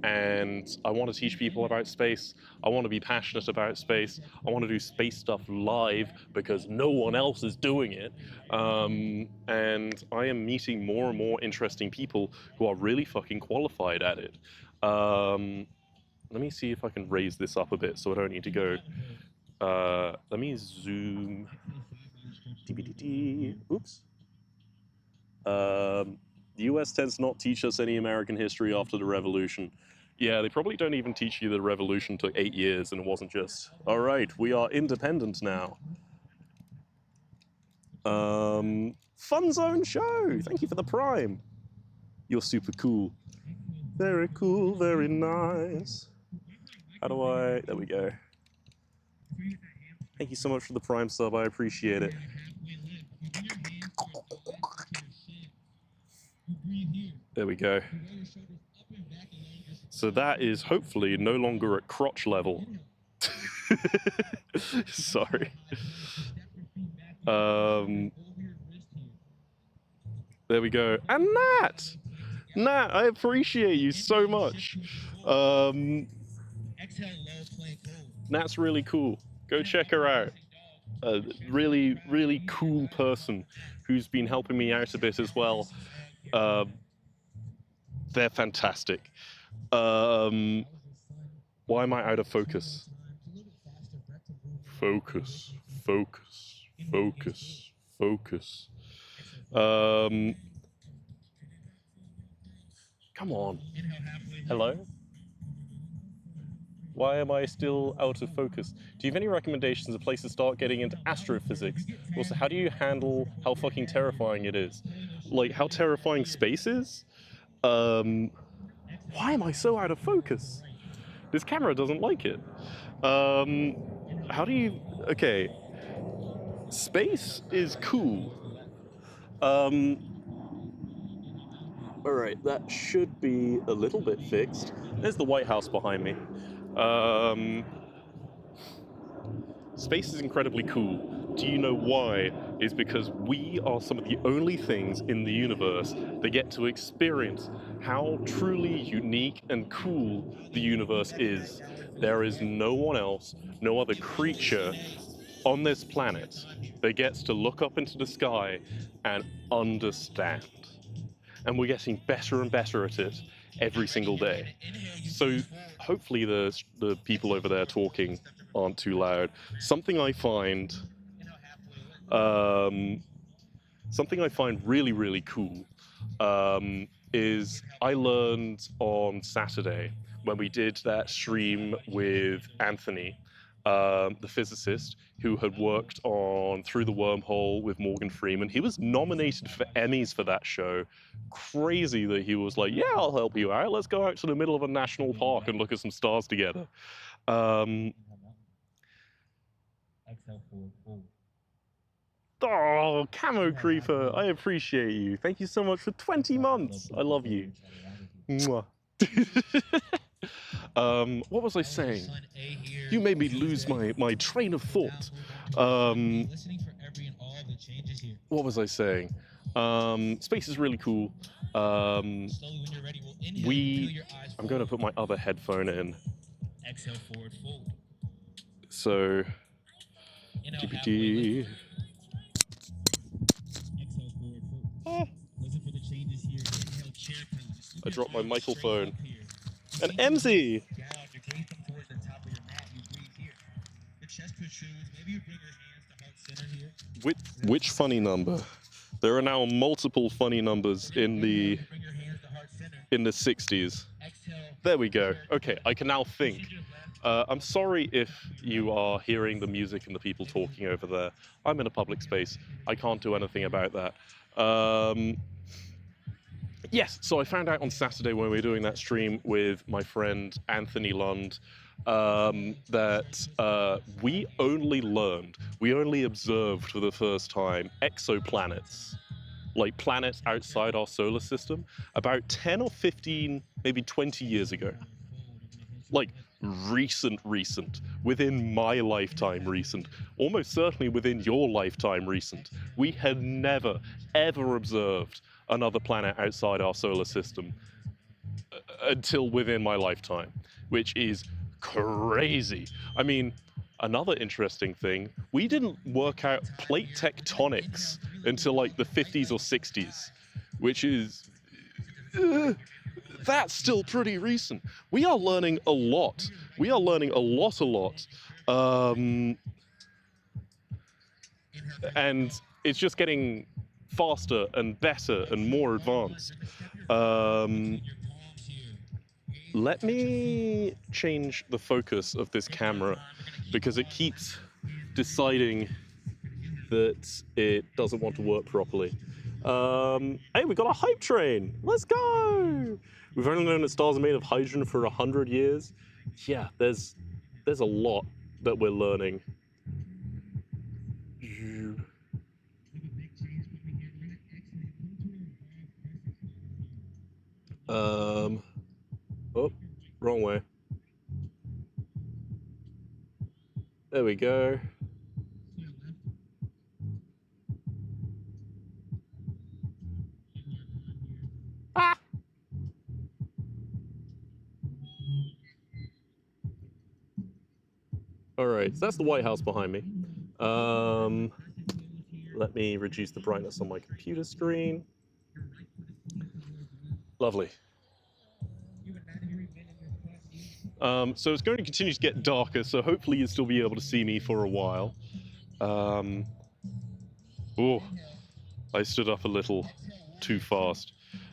And I want to teach people about space. I want to be passionate about space. I want to do space stuff live because no one else is doing it. And I am meeting more and more interesting people who are really fucking qualified at it. Let me see if I can raise this up a bit so I don't need to go. Let me zoom. Oops. The US tends to not teach us any American history after the Revolution. Yeah, they probably don't even teach you the Revolution took 8 years and it wasn't just, all right, we are independent now. Fun Zone Show, thank you for the Prime. You're super cool. Very cool, very nice. How do I, there we go. Thank you so much for the Prime sub, I appreciate it. There we go. So that is hopefully no longer at crotch level. Sorry. There we go. And Nat! Nat, I appreciate you so much. Nat's really cool. Go check her out. A really, really cool person who's been helping me out a bit as well. They're fantastic. Why am I out of focus? Focus, focus, focus, focus. Come on. Hello? Why am I still out of focus? Do you have any recommendations of places to start getting into astrophysics? Also, how do you handle how fucking terrifying it is? Like, how terrifying space is? Why am I so out of focus? This camera doesn't like it. How do you... Okay. Space is cool. Alright, that should be a little bit fixed. There's the White House behind me. Space is incredibly cool. Do you know why? It's because we are some of the only things in the universe that get to experience how truly unique and cool the universe is. There is no one else, no other creature on this planet that gets to look up into the sky and understand. And we're getting better and better at it every single day. So hopefully the people over there talking aren't too loud. Something I find really, really cool is I learned on Saturday when we did that stream with Anthony, the physicist who had worked on Through the Wormhole with Morgan Freeman. He was nominated for Emmys for that show. Crazy that he was like, yeah, I'll help you out. Let's go out to the middle of a national park and look at some stars together. Oh, Camo Creeper, I appreciate you. Thank you so much for 20 months. I love you. Mwah. What was I saying? You made me lose my train of thought. What was I saying? Space is really cool. I'm going to put my other headphone in. So, GPT. I dropped my microphone. And MZ! Which funny number? There are now multiple funny numbers in the 60s. There we go. Okay, I can now think. I'm sorry if you are hearing the music and the people talking over there. I'm in a public space. I can't do anything about that. Yes, so I found out on Saturday when we were doing that stream with my friend Anthony Lund that we only observed for the first time exoplanets, like planets outside our solar system, about 10 or 15, maybe 20 years ago. Like recent, within my lifetime recent, almost certainly within your lifetime recent. We had never, ever observed another planet outside our solar system until within my lifetime, which is crazy. I mean, another interesting thing, we didn't work out plate tectonics until like the 50s or 60s, which is... that's still pretty recent. We are learning a lot. We are learning a lot. And it's just getting faster and better and more advanced. Let me change the focus of this camera because it keeps deciding that it doesn't want to work properly. Hey, we got a hype train. Let's go. We've only known that stars are made of hydrogen for 100 years. Yeah, there's a lot that we're learning. Oh, wrong way. There we go. All right, so that's the White House behind me. Let me reduce the brightness on my computer screen. Lovely. So it's going to continue to get darker, so hopefully you'll still be able to see me for a while. Oh, I stood up a little too fast.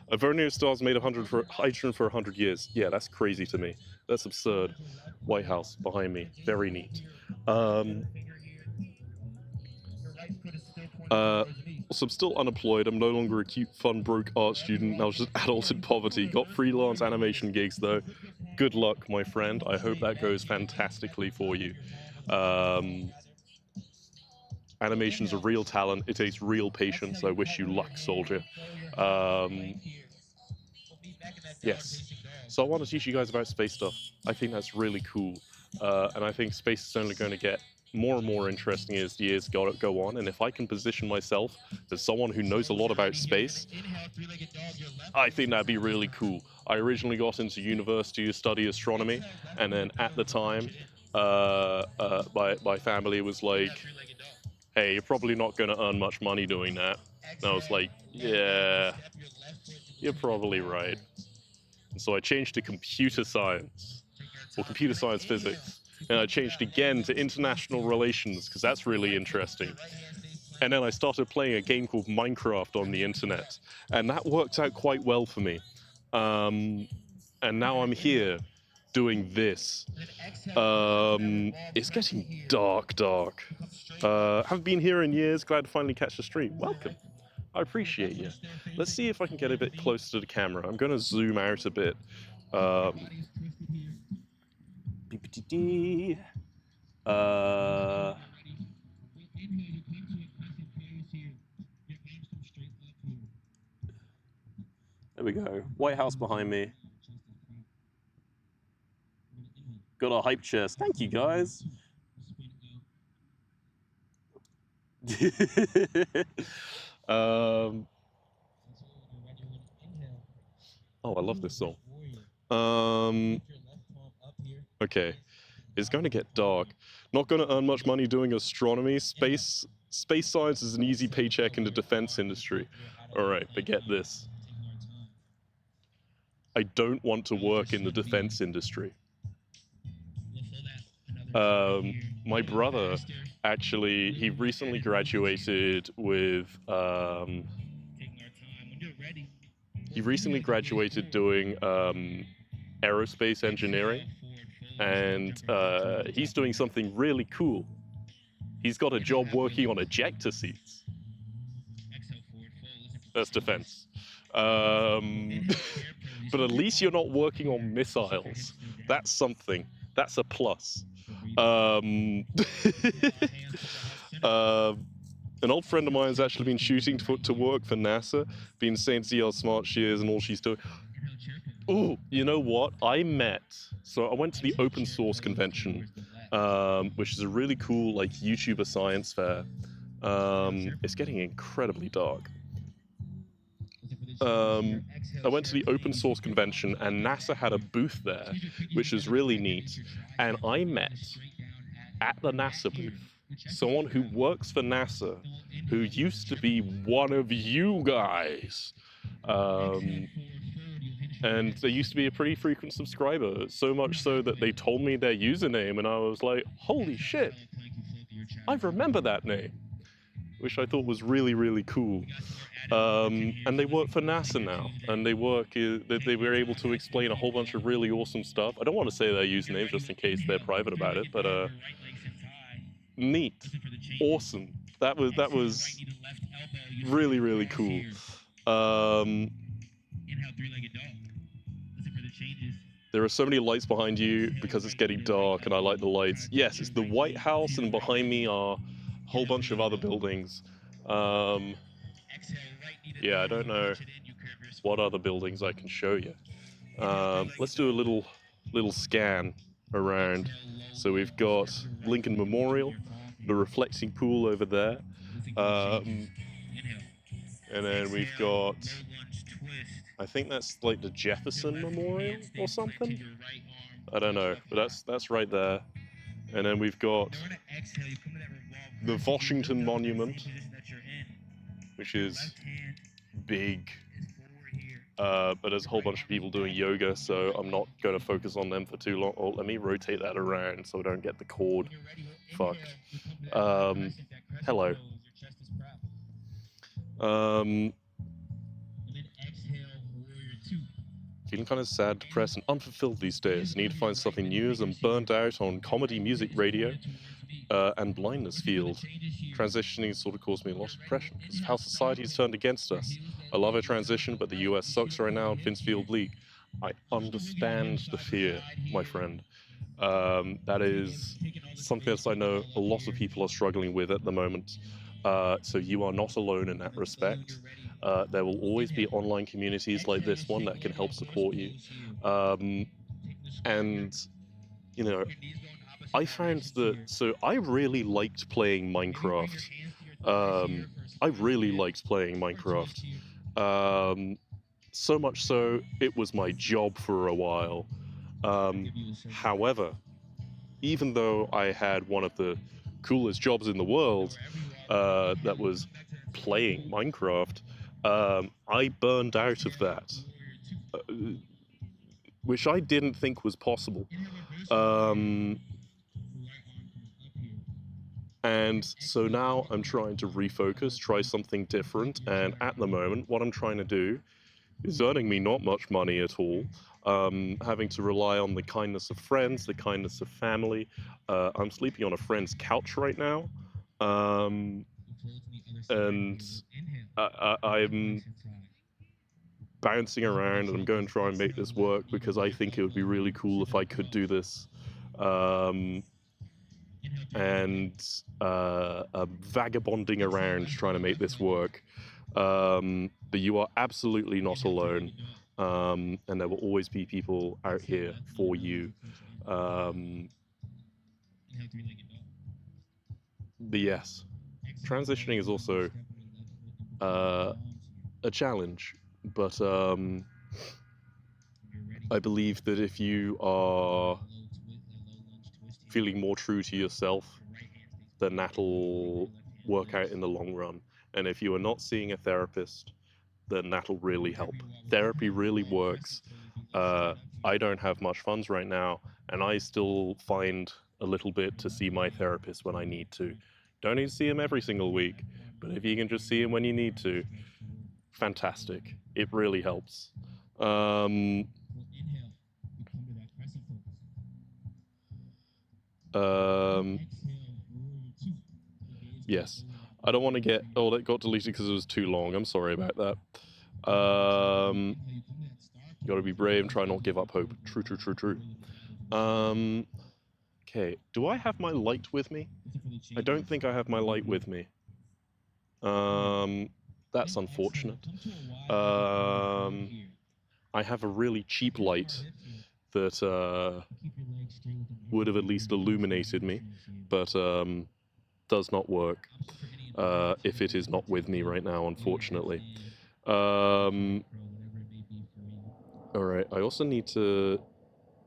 A very near star's made hydrogen for 100 years. Yeah, that's crazy to me. That's absurd. White House behind me. Very neat. So I'm still unemployed. I'm no longer a cute, fun, broke art student. I was just adult in poverty. Got freelance animation gigs though. Good luck, my friend. I hope that goes fantastically for you. Animation's a real talent. It takes real patience. I wish you luck, soldier. Yes. So I want to teach you guys about space stuff. I think that's really cool. And I think space is only going to get more and more interesting as the years go on. And if I can position myself as someone who knows a lot about space, I think that'd be really cool. I originally got into university to study astronomy, and then at the time, my family was like, hey, you're probably not going to earn much money doing that. And I was like, yeah, you're probably right. And so I changed to computer science, or computer science physics. And I changed again to international relations, because that's really interesting. And then I started playing a game called Minecraft on the internet. And that worked out quite well for me. And now I'm here doing this. It's getting dark. Haven't been here in years. Glad to finally catch the stream. Welcome. I appreciate you. Let's see if I can get a bit closer to the camera. I'm going to zoom out a bit. There we go. White House behind me. Got a hype chest. Thank you, guys. Oh, I love this song. Okay. It's going to get dark. Not going to earn much money doing astronomy. Space science is an easy paycheck in the defense industry. All right, but get this. I don't want to work in the defense industry. My brother, actually, he recently graduated with, doing aerospace engineering, and he's doing something really cool. He's got a job working on ejector seats. That's defense. But at least you're not working on missiles. That's something. That's a plus. An old friend of mine has actually been shooting to work for NASA, been saying to see how smart she is and all she's doing. Ooh, you know what? I went to the open source convention, which is a really cool like YouTuber science fair. It's getting incredibly dark. I went to the open source convention and NASA had a booth there, which is really neat. And I met at the NASA booth someone who works for NASA, who used to be one of you guys. And they used to be a pretty frequent subscriber, so much so that they told me their username, and I was like, holy shit, I remember that name, which I thought was really, really cool. And they work for NASA now, and they were able to explain a whole bunch of really awesome stuff. I don't want to say their username just in case they're private about it, but neat, awesome. That was really, really cool. There are so many lights behind you because it's getting dark and I like the lights. Yes, it's the White House, and behind me are a whole bunch of other buildings. Yeah, I don't know what other buildings I can show you. Let's do a little scan around. So we've got Lincoln Memorial, the reflecting pool over there. And then we've got, I think that's like the Jefferson Memorial or something. I don't know, but that's right there. And then we've got Now, to exhale, you come to that revolve the grip, so you Washington lift up in the same Monument, position that you're in. which is Left hand big. is forward here. But there's a whole bunch of people doing yoga, so I'm not going to focus on them for too long. Oh, let me rotate that around so I don't get the cord When you're ready, fucked. inhale, you come to that crescent. That crescent Hello. pose, your chest is proud. Um, And then exhale, warrior two. Feeling kind of sad, depressed, and unfulfilled these days. Need to find something new as I'm burnt out on comedy music radio and blindness field. Transitioning sort of caused me a lot of depression because of how society's turned against us. I love a transition, but the US sucks right now and things feel bleak. I understand the fear, my friend. That is something that I know a lot of people are struggling with at the moment. So you are not alone in that respect. There will always be online communities like this one that can help support you. And, you know, I found that, so I really liked playing Minecraft. I really liked playing Minecraft. So much so, it was my job for a while. However, even though I had one of the coolest jobs in the world, that was playing Minecraft, I burned out of that, which I didn't think was possible. And so now I'm trying to refocus, try something different, and at the moment, what I'm trying to do is earning me not much money at all, having to rely on the kindness of friends, the kindness of family. I'm sleeping on a friend's couch right now, and I'm bouncing around and I'm going to try and make this work because I think it would be really cool if I could do this. And vagabonding around trying to make this work. But you are absolutely not alone, and there will always be people out here for you. But yes, transitioning is also a challenge, but I believe that if you are feeling more true to yourself, then that'll work out in the long run. And if you are not seeing a therapist, then that'll really help. Therapy really works. I don't have much funds right now, and I still find a little bit to see my therapist when I need to. Don't need to see him every single week, but if you can just see him when you need to, fantastic. It really helps. Yes. I don't want to get... Oh, that got deleted because it was too long. I'm sorry about that. You gotta be brave and try not give up hope. True, true, true, true. Okay. Do I have my light with me? I don't think I have my light with me. That's unfortunate. I have a really cheap light that would have at least illuminated me, but does not work if it is not with me right now, unfortunately. Alright, I also need to...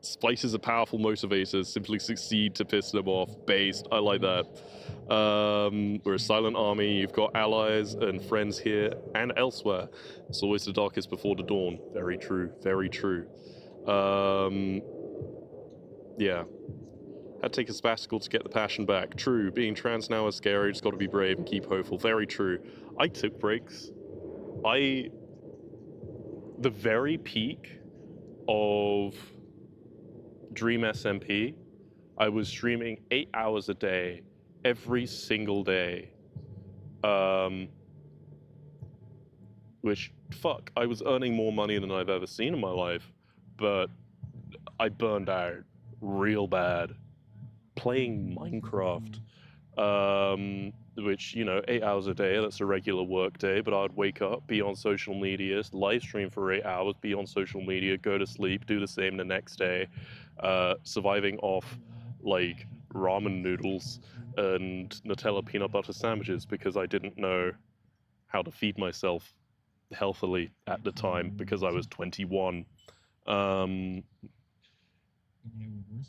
Spices are powerful motivators, simply succeed to piss them off. Based, I like that. We're a silent army, you've got allies and friends here and elsewhere. It's always the darkest before the dawn. Very true, very true. Yeah. Had to take a sabbatical to get the passion back. True, being trans now is scary, just gotta be brave and keep hopeful. Very true. I took breaks. The very peak of Dream SMP, I was streaming 8 hours a day, every single day. Which, fuck, I was earning more money than I've ever seen in my life, but I burned out real bad playing Minecraft. Which, 8 hours a day, that's a regular work day, but I'd wake up, be on social media, live stream for 8 hours, be on social media, go to sleep, do the same the next day, surviving off, like, ramen noodles and Nutella peanut butter sandwiches because I didn't know how to feed myself healthily at the time because I was 21.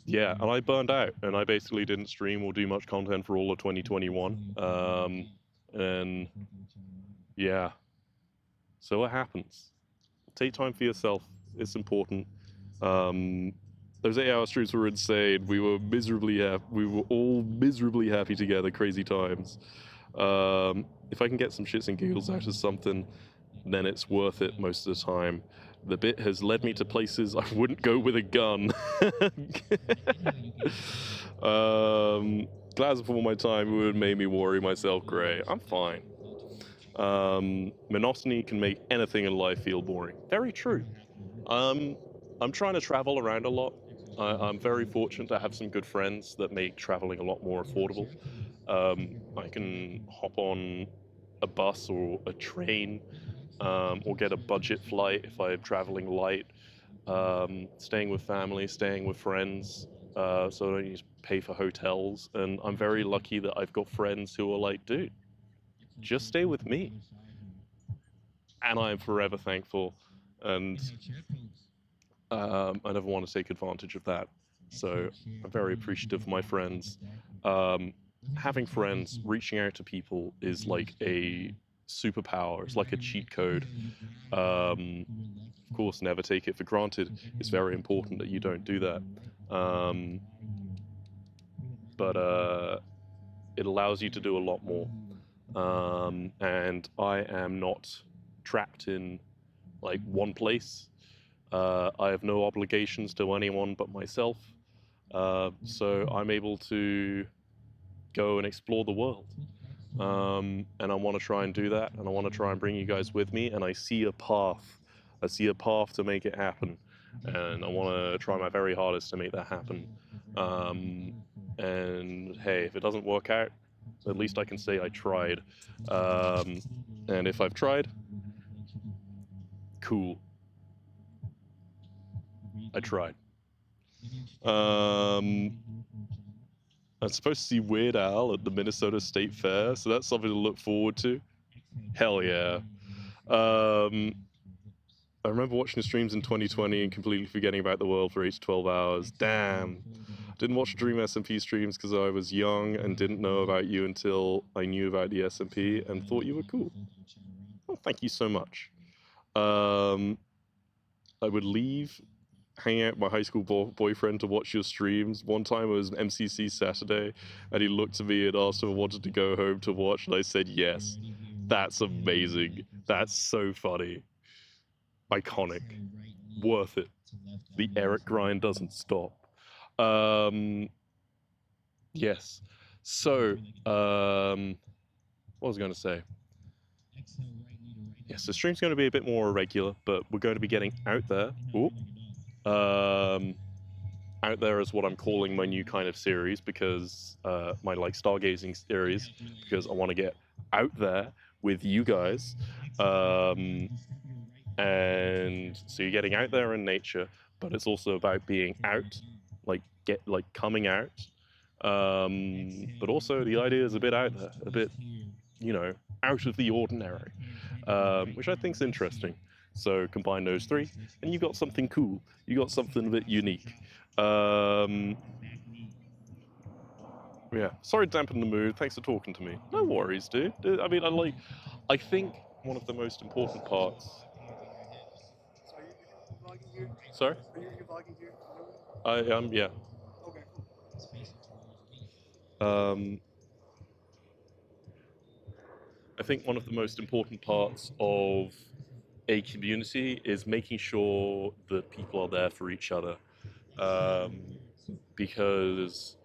yeah, and I burned out, and I basically didn't stream or do much content for all of 2021. And yeah, so it happens. Take time for yourself. It's important. Those 8-hour streams were insane. We were all miserably happy together. Crazy times. If I can get some shits and giggles out of something, then it's worth it most of the time. The bit has led me to places I wouldn't go with a gun. Glad before my time, it would have made me worry myself grey. I'm fine. Monotony can make anything in life feel boring. Very true. I'm trying to travel around a lot. I'm very fortunate to have some good friends that make traveling a lot more affordable. I can hop on a bus or a train, or get a budget flight if I'm traveling light. Staying with family, staying with friends, so I don't need to pay for hotels. And I'm very lucky that I've got friends who are like, dude, just stay with me. And I am forever thankful. And I never want to take advantage of that. So I'm very appreciative of my friends. Having friends, reaching out to people is like a superpower. It's like a cheat code. Of course, never take it for granted. It's very important that you don't do that. But it allows you to do a lot more. And I am not trapped in like one place. I have no obligations to anyone but myself. So I'm able to go and explore the world. And I want to try and do that, and I want to try and bring you guys with me, and I see a path. I see a path to make it happen, and I want to try my very hardest to make that happen. And hey, if it doesn't work out, at least I can say I tried. And if I've tried, cool. I tried. I'm supposed to see Weird Al at the Minnesota State Fair, so that's something to look forward to. Hell yeah. I remember watching the streams in 2020 and completely forgetting about the world for 8 to 12 hours. Damn. Didn't watch the Dream SMP streams because I was young and didn't know about you until I knew about the SMP and thought you were cool. Well, thank you so much. I would leave, hang out with my high school boyfriend to watch your streams. One time it was MCC Saturday, and he looked at me and asked if I wanted to go home to watch, and I said yes. That's amazing. That's so funny. Iconic. Worth it. The Eret grind doesn't stop. Yes. So, what was I going to say? Yes, the stream's going to be a bit more irregular, but we're going to be getting out there. Ooh. Out there is what I'm calling my new kind of series, because my like stargazing series, because I want to get out there with you guys. And so you're getting out there in nature, but it's also about being out, coming out. But also the idea is a bit out there, a bit, out of the ordinary, which I think is interesting. So combine those three, and you got something cool. You got something a bit unique. Yeah, sorry to dampen the mood. Thanks for talking to me. No worries, dude. I mean, I think one of the most important parts. So are you vlogging here? Sorry? Are you vlogging here? I am, yeah. Okay, I think one of the most important parts of a community is making sure that people are there for each other, because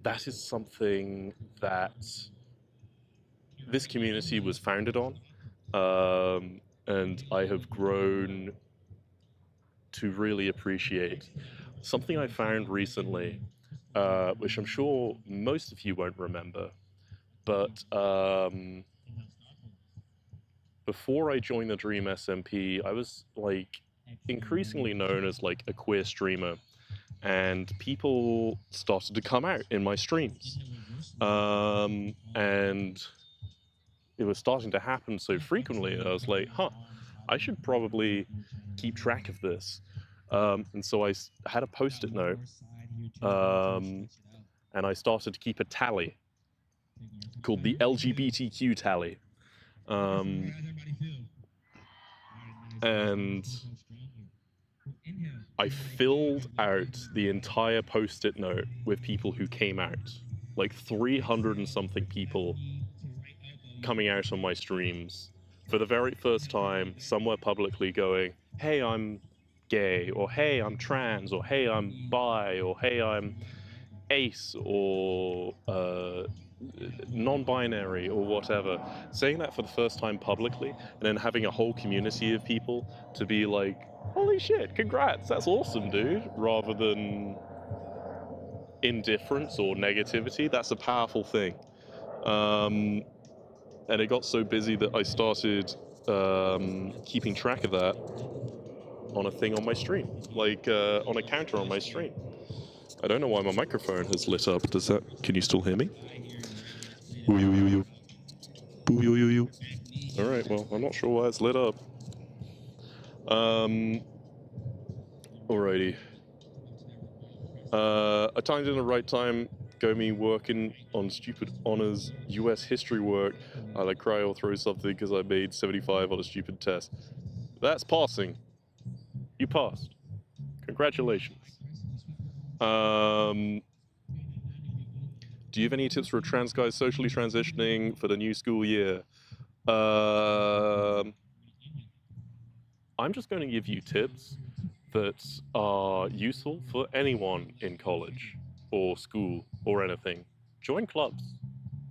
that is something that this community was founded on, and I have grown to really appreciate. Something I found recently, which I'm sure most of you won't remember, but before I joined the Dream SMP, I was like increasingly known as like a queer streamer, and people started to come out in my streams, and it was starting to happen so frequently. I was like, I should probably keep track of this. And so I had a post-it note, and I started to keep a tally called the LGBTQ tally. And I filled out the entire post-it note with people who came out, like 300 and something people coming out on my streams for the very first time, somewhere publicly going, hey, I'm gay, or hey, I'm trans, or hey, I'm bi, or hey, I'm ace, or non-binary, or whatever. Saying that for the first time publicly, and then having a whole community of people to be like, holy shit, congrats, that's awesome, dude, rather than indifference or negativity. That's a powerful thing. And it got so busy that I started keeping track of that on a thing on my stream, like on a counter on my stream. I don't know why my microphone has lit up. Does that? Can you still hear me? Ooh, yo, yo, yo. Ooh, yo, yo, yo. All right. Well, I'm not sure why it's lit up. Alrighty. I timed in the right time. Go me working on stupid honors U.S. history work. I like cry or throw something because I made 75 on a stupid test. That's passing. You passed. Congratulations. Do you have any tips for trans guys socially transitioning for the new school year? I'm just going to give you tips that are useful for anyone in college or school or anything. Join clubs.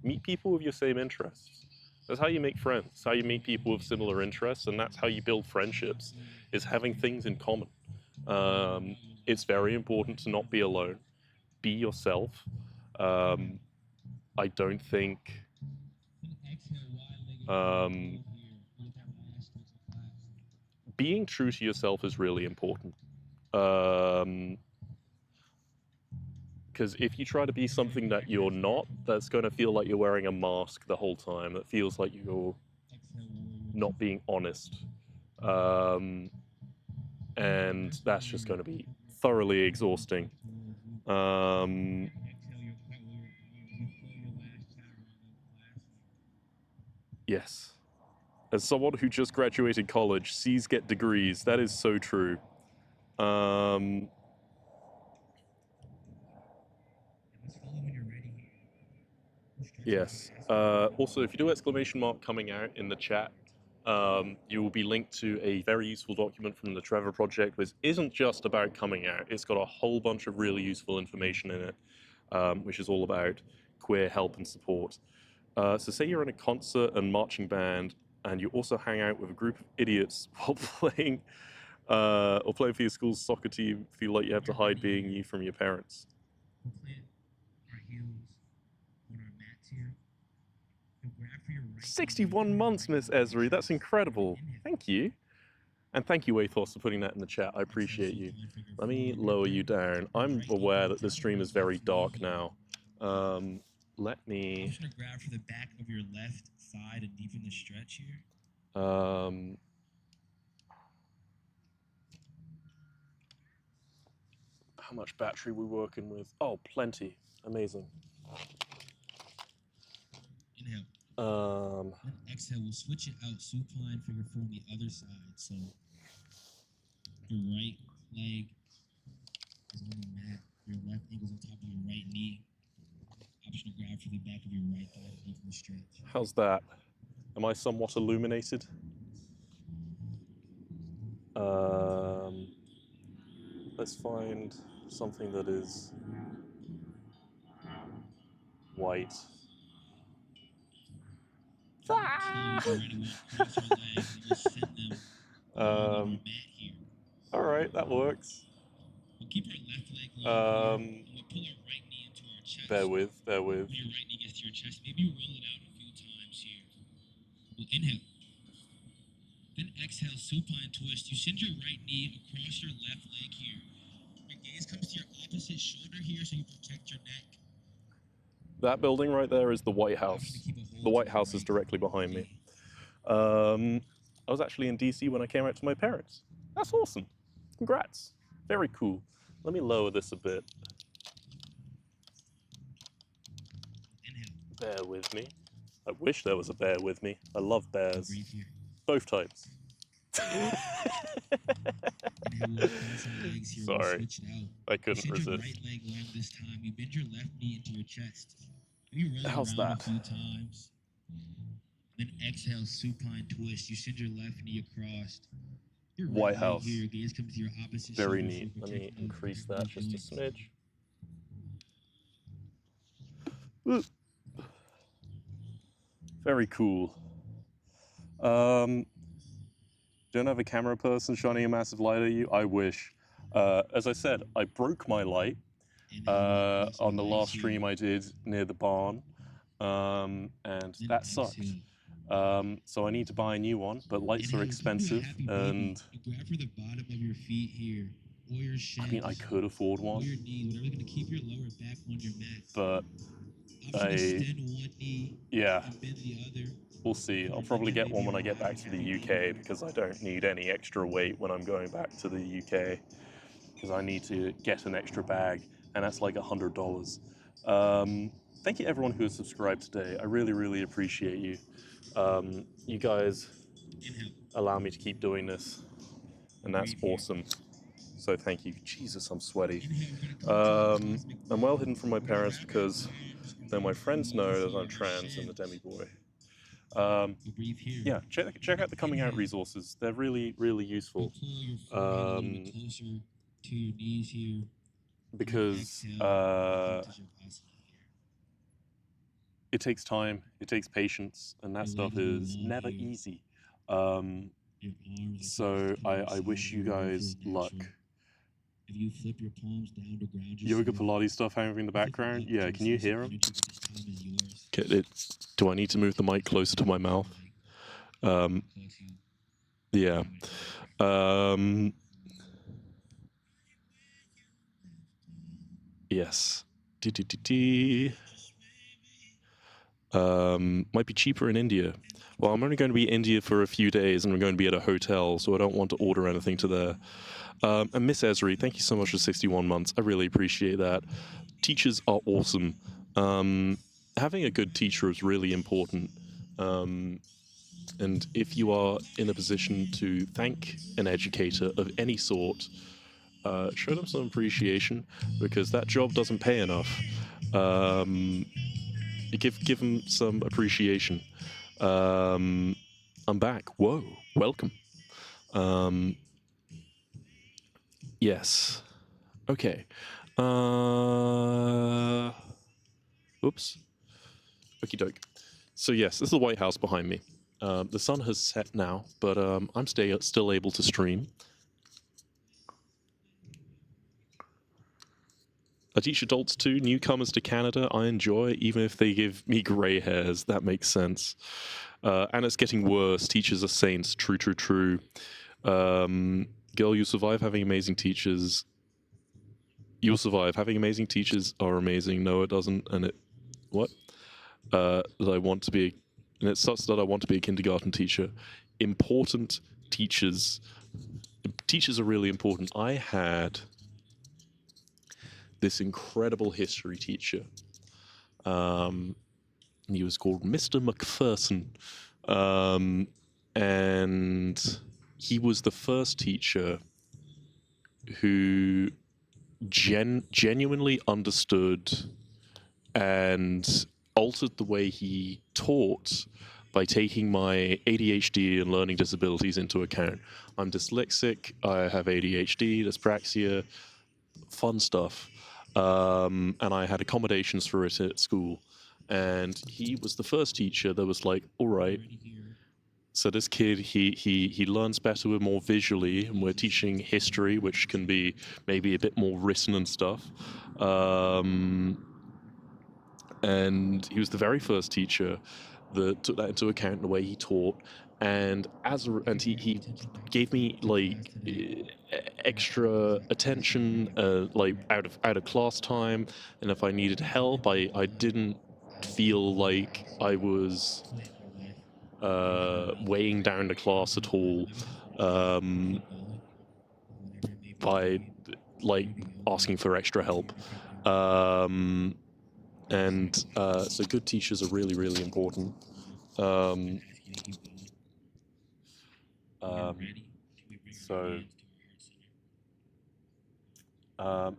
Meet people with your same interests. That's how you make friends. That's how you meet people with similar interests, and that's how you build friendships, is having things in common. It's very important to not be alone. Be yourself. I don't think being true to yourself is really important. Because if you try to be something that you're not, that's going to feel like you're wearing a mask the whole time. That feels like you're not being honest. And that's just going to be thoroughly exhausting. Yes. As someone who just graduated college, C's get degrees. That is so true. Yes. Also, if you do exclamation mark coming out in the chat, you will be linked to a very useful document from the Trevor Project, which isn't just about coming out. It's got a whole bunch of really useful information in it, which is all about queer help and support. So say you're in a concert and marching band, and you also hang out with a group of idiots while playing for your school's soccer team, feel like you have to hide being you from your parents. 61 months, Miss Esri. That's incredible. Thank you. And thank you, Athos, for putting that in the chat. I appreciate you. Let me lower you down. I'm aware that the stream is very dark now. Let me... I'm just going to grab for the back of your left side and deepen the stretch here. How much battery we working with? Oh, plenty. Amazing. Inhale. Then exhale. We'll switch it out. Supine figure 4 on the other side. So your right leg is on the mat. Your left ankle's on top of your right knee. Option to grab for the back of your right thigh to deepen the stretch. How's that? Am I somewhat illuminated? Let's find something that is white. All right, that works. We'll keep our left leg long here, and we'll pull our right knee into our chest. Bear with. When your right knee gets to your chest, maybe you roll it out a few times here. We'll inhale. Then exhale, supine twist. You send your right knee across your left leg here. Your gaze comes to your opposite shoulder here so you protect your neck. That building right there is the White House. The White House is directly behind me. I was actually in DC when I came out to my parents. That's awesome. Congrats. Very cool. Let me lower this a bit. Inhale. Bear with me. I wish there was a bear with me. I love bears. Breathe here. Both types. Inhale, we'll cross our legs here. We'll Sorry, switch it out. I You couldn't send your resist. right leg long this time. You bend your left knee into your chest. You roll How's around that? a few times. Then exhale, supine twist. You send your left knee across. Your right White leg House. here, your gaze comes to your opposite Very shoulder, so neat. you're Let me protecting those increase vertebral that just a joints. smidge. Ooh. Very cool. Don't have a camera person shining a massive light at you? I wish. As I said, I broke my light Inhale, cross our on the legs last here. stream I did near the barn, and Then that sucked. exhale. So I need to buy a new one, but lights are Inhale, come to a expensive, happy baby. and You grab for the bottom of your feet here, or your shins, I mean, I could afford or one, your knees, whatever's gonna keep your lower back on your mat. but Option extend one knee yeah, and bend the other. we'll see. I'll probably get one when I get back to the UK because I don't need any extra weight when I'm going back to the UK because I need to get an extra bag, and that's like $100. Thank you everyone who has subscribed today. I really, really appreciate you. You guys Inhale. allow me to keep doing this, and that's Breathe here. awesome. So thank you. Jesus, I'm sweaty. Inhale, we're gonna come to a cosmic I'm well bow. hidden from my We're gonna parents wrap our because arms then my around friends our know knees that here, I'm our trans and a shins. demi boy. We'll breathe here. Yeah, check out the coming out resources. They're really, really You'll useful. pull your forehead a little bit closer to your knees here. Because Exhale, practice your asana here. it takes time, it takes patience, and that Your stuff legs go is long never here. easy. Your arms are So crossed to your I side wish you here. Go for guys the luck. natural. If you flip your palms down to ground yourself, Yoga Pilates stuff hanging in the background. Yeah, can you hear them? energy, but this time is yours. Do I need to move the mic closer to my mouth? Close you. Yeah. Yes. Might be cheaper in India. Well, I'm only going to be in India for a few days, and I'm going to be at a hotel, so I don't want to order anything to there. And Miss Esri, thank you so much for 61 months. I really appreciate that. Teachers are awesome. Having a good teacher is really important. And if you are in a position to thank an educator of any sort, show them some appreciation, because that job doesn't pay enough. Give them some appreciation. I'm back. Whoa, welcome. Yes. Okay. Oops. Okie doke. So yes, this is the White House behind me. The sun has set now, but I'm still able to stream. I teach adults too, newcomers to Canada. I enjoy, even if they give me grey hairs. That makes sense. And it's getting worse. Teachers are saints. True, true, true. Girl, you survive having amazing teachers. You'll survive. Having amazing teachers are amazing. No, it doesn't. And it... What? That I want to be... And it sucks that I want to be a kindergarten teacher. Important teachers. Teachers are really important. I had this incredible history teacher. He was called Mr. McPherson. And he was the first teacher who genuinely understood and altered the way he taught by taking my ADHD and learning disabilities into account. I'm dyslexic, I have ADHD, dyspraxia, fun stuff. And I had accommodations for it at school. And he was the first teacher that was like, all right, so this kid, he learns better with more visually, and we're teaching history, which can be maybe a bit more written and stuff. And he was the very first teacher that took that into account in the way he taught. And he gave me like extra attention, like out of class time, and if I needed help, I didn't feel like I was weighing down the class at all. like asking for extra help. And so good teachers are really, really important. And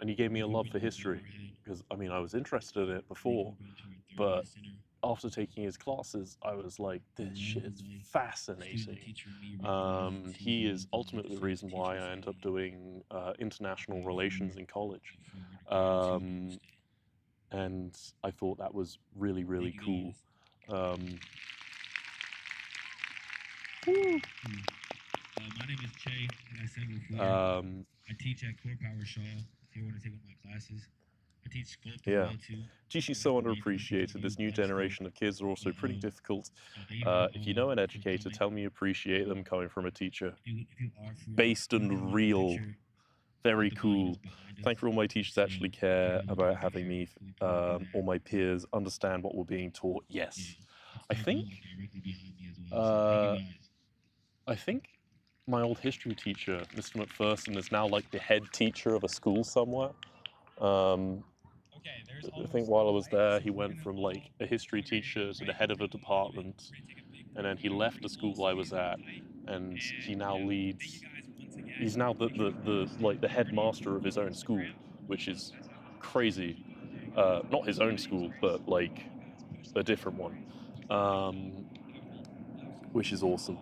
he gave me a love for history because, I mean, I was interested in it before, but after taking his classes, I was like, this shit is fascinating. He is ultimately the reason why I ended up doing international relations in college. And I thought that was really, really cool. My name is Che, like I said before. I teach at Core Power Shaw. If you want to take one of my classes, I teach sculpting Yeah. well too. She's so underappreciated. This new generation of kids are also pretty difficult. If you know an educator, tell me you appreciate them coming from a teacher. Based and real. Very cool. Thank for all my teachers actually care about having me, or my peers, understand what we're being taught. Yes. I think my old history teacher, Mr. McPherson, is now like the head teacher of a school somewhere. I think while I was there, he went from like a history teacher to the head of a department, and then he left the school I was at, and he now leads. He's now the headmaster of his own school, which is crazy. Not his own school, but like a different one, which is awesome.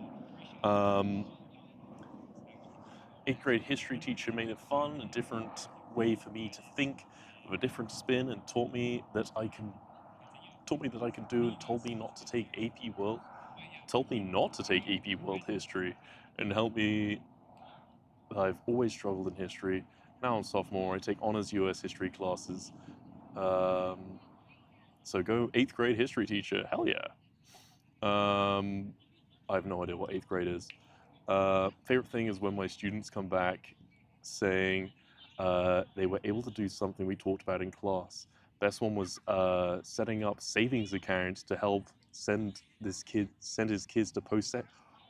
8th grade history teacher made it fun, a different way for me to think, with a different spin, and taught me that I can do, and told me not to take AP World History, and helped me. I've always struggled in history. Now I'm sophomore, I take honors US history classes. So go 8th grade history teacher, hell yeah. I have no idea what 8th grade is. Favorite thing is when my students come back saying they were able to do something we talked about in class. Best one was setting up savings accounts to help send his kids to post-sec.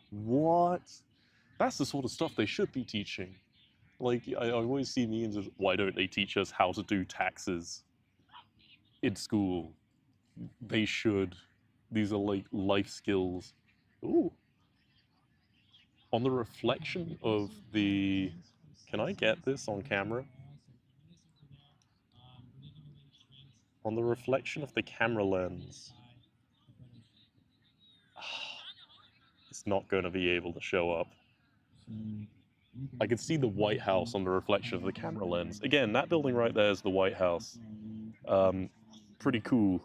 What? That's the sort of stuff they should be teaching. Like, I always see memes of, why don't they teach us how to do taxes in school? They should. These are like life skills. Ooh. On the reflection of the... Can I get this on camera? On the reflection of the camera lens. It's not going to be able to show up. I can see the White House on the reflection of the camera lens. Again, that building right there is the White House. Pretty cool.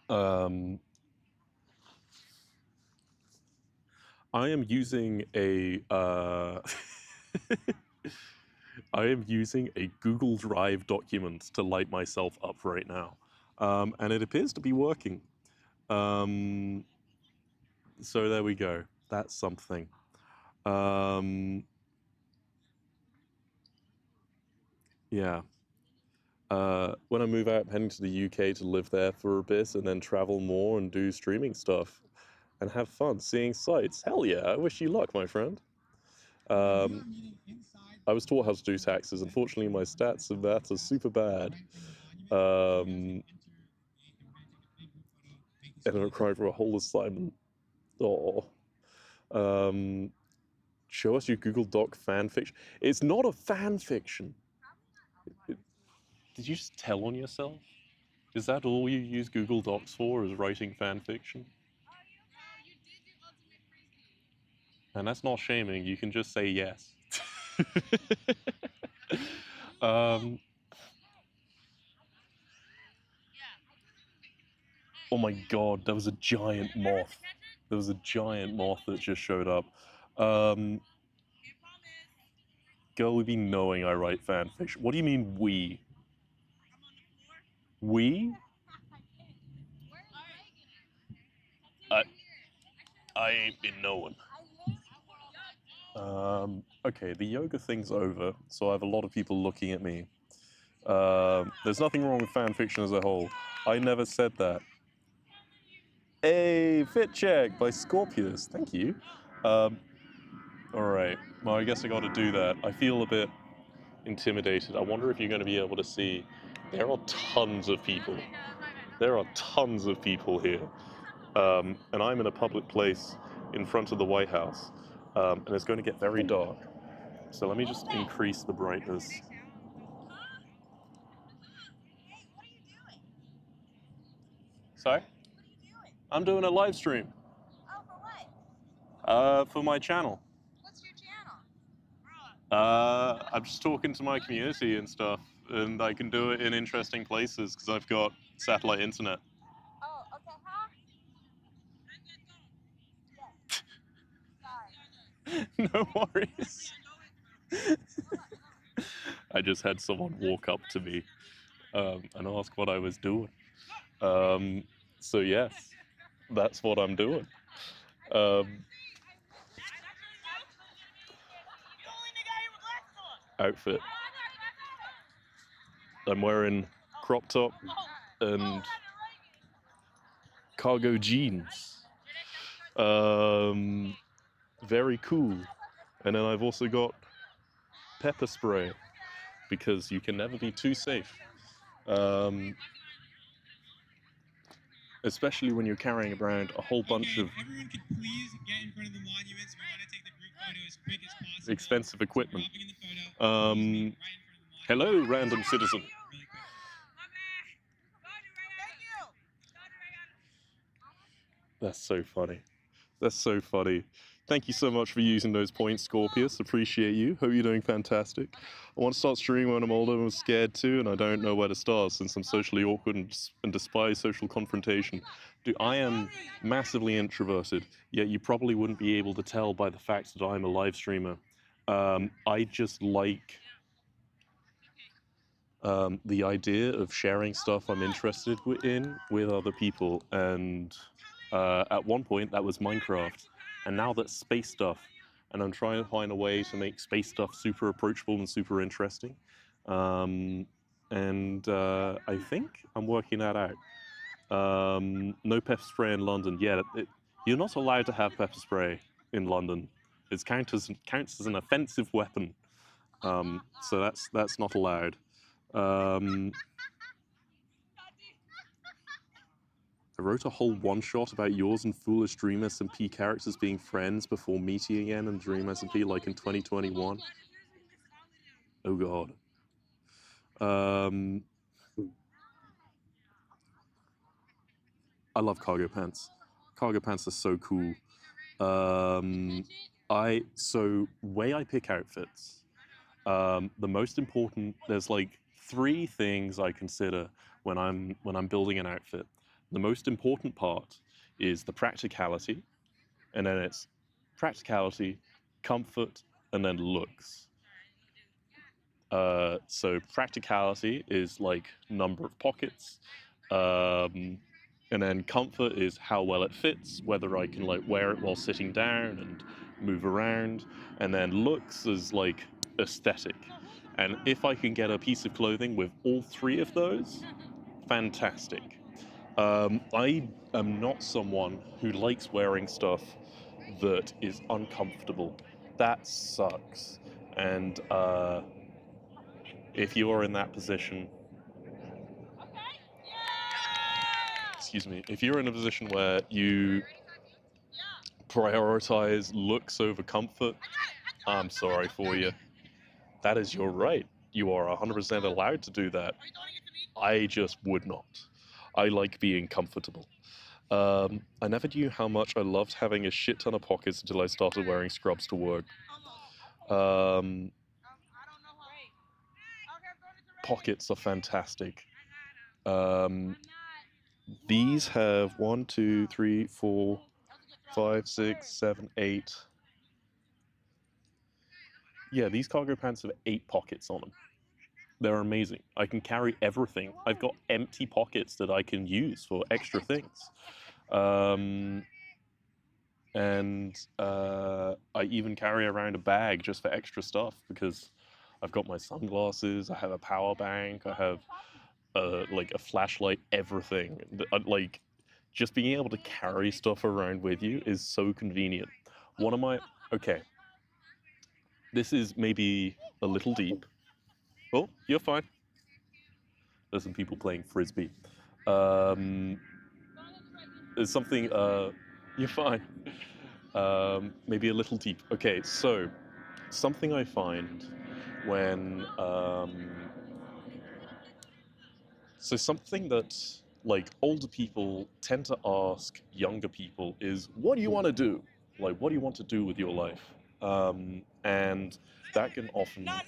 I am using a Google Drive document to light myself up right now, and it appears to be working. So there we go. That's something. Yeah. When I move out, I'm heading to the UK to live there for a bit and then travel more and do streaming stuff and have fun seeing sights. Hell yeah, I wish you luck, my friend. I was taught how to do taxes. Unfortunately, my stats and math are super bad. And I'm crying for a whole assignment. Oh. Show us your Google Doc fan fiction. It's not a fan fiction. Did you just tell on yourself? Is that all you use Google Docs for, is writing fan fiction? And that's not shaming, you can just say yes. Oh my god, there was a giant moth. There was a giant moth that just showed up. Girl, we've been knowing I write fan fiction. What do you mean we? We? I ain't been knowing. Okay, the yoga thing's over, so I have a lot of people looking at me. There's nothing wrong with fan fiction as a whole. I never said that. Hey, fit check by Scorpius. Thank you. Alright. Well, I guess I gotta do that. I feel a bit intimidated. I wonder if you're going to be able to see. There are tons of people. There are tons of people here. And I'm in a public place in front of the White House. And it's going to get very dark. So let me just increase the brightness. Sorry? I'm doing a live stream. Oh, for what? For my channel. What's your channel? I'm just talking to my community and stuff, and I can do it in interesting places because I've got satellite internet. Oh, okay, huh? Yeah. Sorry. No worries. I just had someone walk up to me and ask what I was doing. So yes, that's what I'm doing. Outfit. I'm wearing crop top and cargo jeans. Very cool. And then I've also got pepper spray because you can never be too safe. Especially when you're carrying around a whole bunch of Everyone could please get in front of the monuments. We want to take the group photo as quick as possible. expensive equipment. Hopping in the photo, please meet right in front of the monument. Hello, random citizen. Really quick. That's so funny. That's so funny. Thank you so much for using those points, Scorpius. Appreciate you. Hope you're doing fantastic. I want to start streaming when I'm older and I'm scared too, and I don't know where to start since I'm socially awkward and despise social confrontation. Dude, I am massively introverted, yet you probably wouldn't be able to tell by the fact that I'm a live streamer. I just like the idea of sharing stuff I'm interested in with other people, and at one point that was Minecraft, and now that's space stuff, and I'm trying to find a way to make space stuff super approachable and super interesting, and I think I'm working that out. No pepper spray in London yet. You're not allowed to have pepper spray in London. It counts as an offensive weapon, so that's not allowed. I wrote a whole one-shot about yours and Foolish Dream SMP characters being friends before meeting again in Dream SMP, like in 2021. Oh god. I love cargo pants. Cargo pants are so cool. So way I pick outfits. The most important, there's like 3 things I consider when I'm building an outfit. The most important part is the practicality, and then it's practicality, comfort, and then looks. So practicality is like number of pockets, and then comfort is how well it fits, whether I can like wear it while sitting down and move around, and then looks is like aesthetic. And if I can get a piece of clothing with all 3 of those, fantastic. I am not someone who likes wearing stuff that is uncomfortable. That sucks. And if you are in that position, excuse me, if you're in a position where you prioritize looks over comfort, I'm sorry for you. That is your right. You are 100% allowed to do that. I just would not. I like being comfortable. I never knew how much I loved having a shit ton of pockets until I started wearing scrubs to work. Pockets are fantastic. These have 1, 2, 3, 4, 5, 6, 7, 8. Yeah, these cargo pants have 8 pockets on them. They're amazing. I can carry everything. I've got empty pockets that I can use for extra things. I even carry around a bag just for extra stuff because I've got my sunglasses, I have a power bank, I have like a flashlight, everything. Like, just being able to carry stuff around with you is so convenient. Okay, this is maybe a little deep, Oh, you're fine. There's some people playing frisbee. There's something. You're fine. Maybe a little deep. Okay, so something I find when so something that like older people tend to ask younger people is, what do you want to do? Like, what do you want to do with your life? And that can often Let's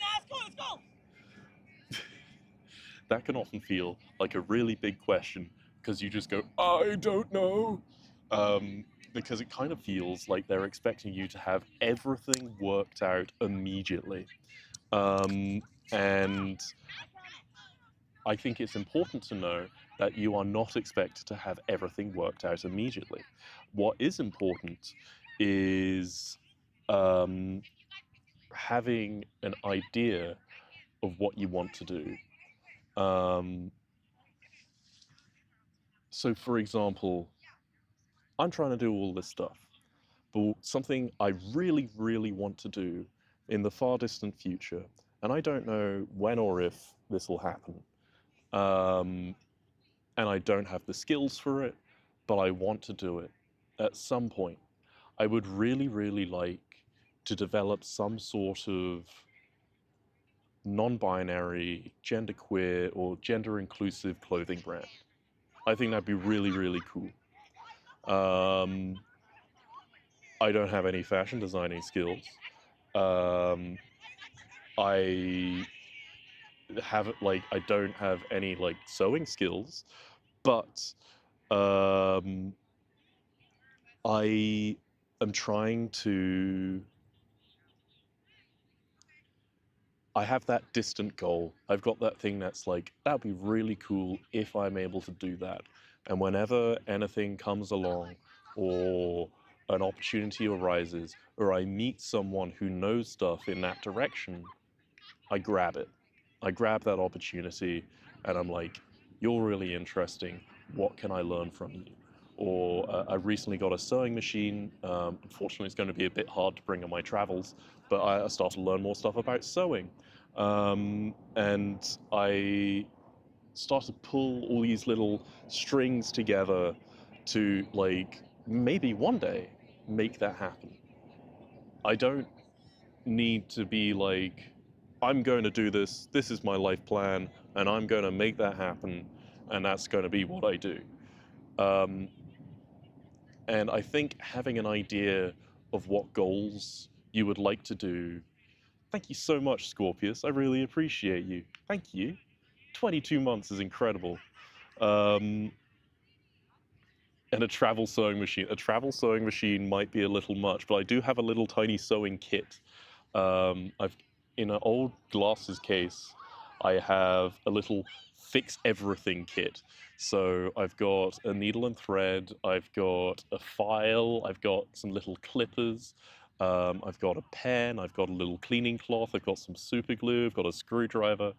go. that can often feel like a really big question because you just go, I don't know. Because it kind of feels like they're expecting you to have everything worked out immediately. And I think it's important to know that you are not expected to have everything worked out immediately. What is important is having an idea of what you want to do. So, for example, I'm trying to do all this stuff, but something I really, really want to do in the far distant future, and I don't know when or if this will happen, and I don't have the skills for it, but I want to do it at some point. I would really, really like to develop some sort of non-binary, genderqueer, or gender-inclusive clothing brand. I think that'd be really, really cool. I don't have any fashion designing skills. I I don't have any like sewing skills, but I am trying to. I have that distant goal. I've got that thing that's like, that'd be really cool if I'm able to do that. And whenever anything comes along, or an opportunity arises, or I meet someone who knows stuff in that direction, I grab it. I grab that opportunity and I'm like, you're really interesting. What can I learn from you? Or I recently got a sewing machine. Unfortunately, it's going to be a bit hard to bring on my travels, but I started to learn more stuff about sewing. And I started to pull all these little strings together to, like, maybe one day make that happen. I don't need to be like, I'm going to do this, this is my life plan, and I'm going to make that happen, and that's going to be what I do. Um, and I think having an idea of what goals you would like to do. Thank you so much, Scorpius. I really appreciate you. Thank you. 22 months is incredible. Um, and a travel sewing machine. A travel sewing machine might be a little much, but I do have a little tiny sewing kit. I've in an old glasses case, I have a little fix everything kit. So I've got a needle and thread, I've got a file, I've got some little clippers, I've got a pen, I've got a little cleaning cloth, I've got some super glue, I've got a screwdriver,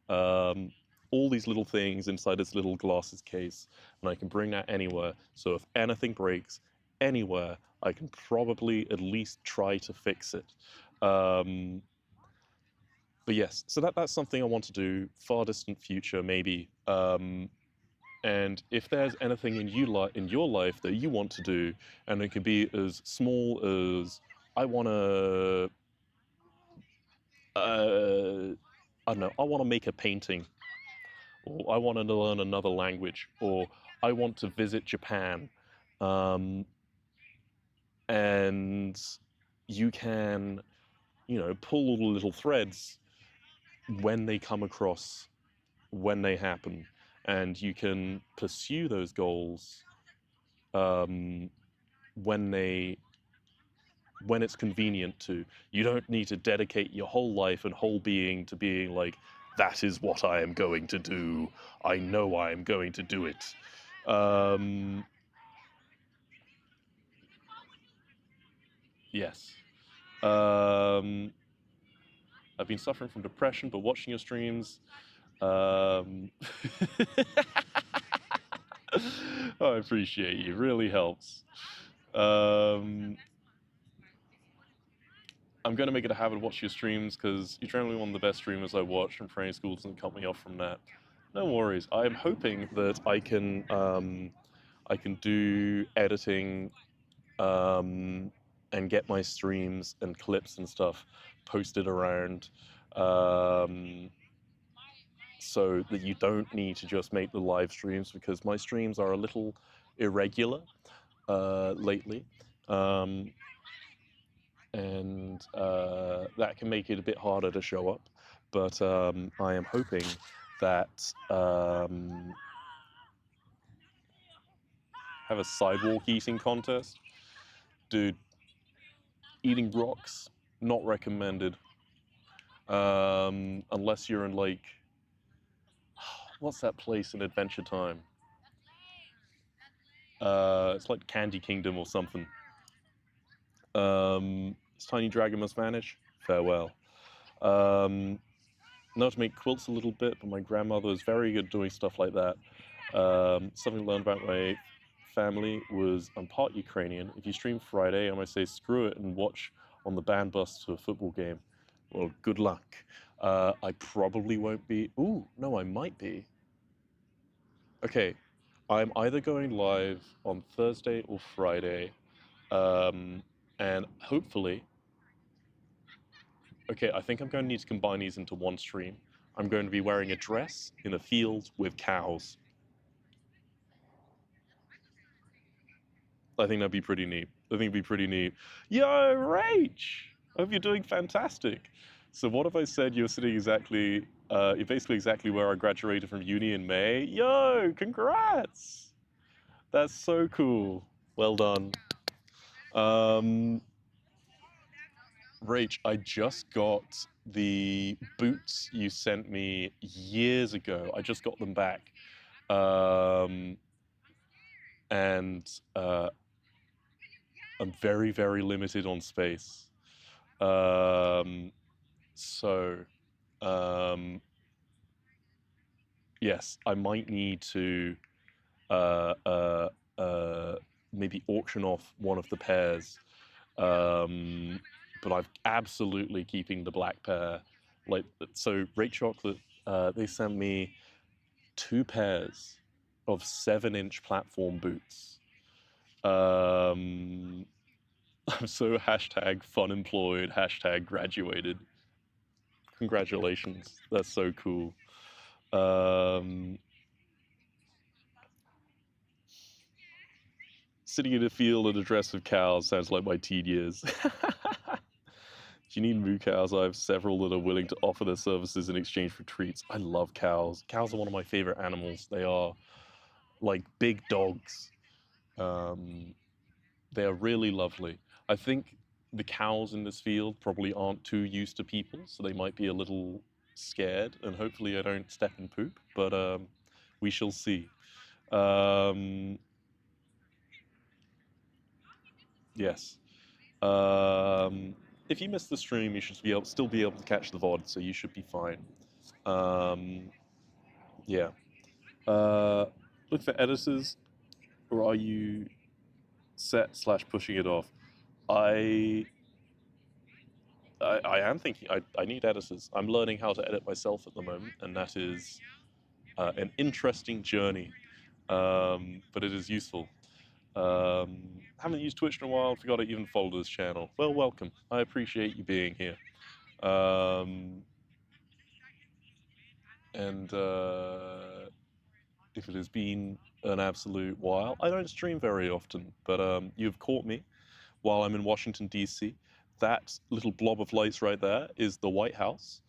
um, all these little things inside this little glasses case, and I can bring that anywhere. So if anything breaks anywhere, I can probably at least try to fix it. But yes, so that's something I want to do, far distant future maybe. And if there's anything in your life that you want to do, and it can be as small as, I want to, I don't know, I want to make a painting, or I want to learn another language, or I want to visit Japan, and you can, pull all the little threads when they come across, when they happen, and you can pursue those goals um, when it's convenient to. You don't need to dedicate your whole life and whole being to being like, that is what I am going to do. I know I am going to do it. Yes. I've been suffering from depression, but watching your streams. I appreciate you. It really helps. I'm going to make it a habit of watching your streams because you're generally one of the best streamers I watch, and training school doesn't cut me off from that. No worries. I'm hoping that I can do editing and get my streams and clips and stuff posted around so that you don't need to just make the live streams, because my streams are a little irregular lately. And that can make it a bit harder to show up. But I am hoping that have a sidewalk eating contest. Dude, eating rocks, not recommended. Unless you're in, like, what's that place in Adventure Time? It's like Candy Kingdom or something. This tiny dragon must vanish. Farewell. Know to make quilts a little bit, but my grandmother was very good doing stuff like that. Something I learned about my family was I'm part Ukrainian. If you stream Friday, I might say screw it and watch on the band bus to a football game. Well, good luck. I probably won't be. Ooh, no, I might be. Okay, I'm either going live on Thursday or Friday, and hopefully. Okay, I think I'm going to need to combine these into one stream. I'm going to be wearing a dress in a field with cows. I think that'd be pretty neat. I think it'd be pretty neat. Yo, Rach! I hope you're doing fantastic. So what if I said you're sitting exactly, you're basically exactly where I graduated from uni in May? Yo, congrats! That's so cool. Well done. Rach, I just got the boots you sent me years ago. I just got them back. And I'm very, very limited on space. So, yes, I might need to maybe auction off one of the pairs. But I'm absolutely keeping the black pair. Like, so Rate Chocolate, they sent me 2 pairs of 7-inch platform boots. I'm so hashtag fun employed, hashtag graduated. Congratulations. That's so cool. Sitting in a field in a dress of cows sounds like my teen years. Do you need moo cows? I have several that are willing to offer their services in exchange for treats. I love cows. Cows are one of my favorite animals. They are like big dogs. They are really lovely. I think the cows in this field probably aren't too used to people, so they might be a little scared, and hopefully I don't step in poop, but we shall see. Yes. If you missed the stream, you should still be able to catch the VOD, so you should be fine. Yeah. Look for editors, or are you set/pushing it off? I am thinking I need editors. I'm learning how to edit myself at the moment, and that is an interesting journey, but it is useful. Haven't used Twitch in a while, forgot I even followed this channel. Well, welcome. I appreciate you being here. And if it has been an absolute while, I don't stream very often, but you've caught me while I'm in Washington, D.C. That little blob of lights right there is the White House.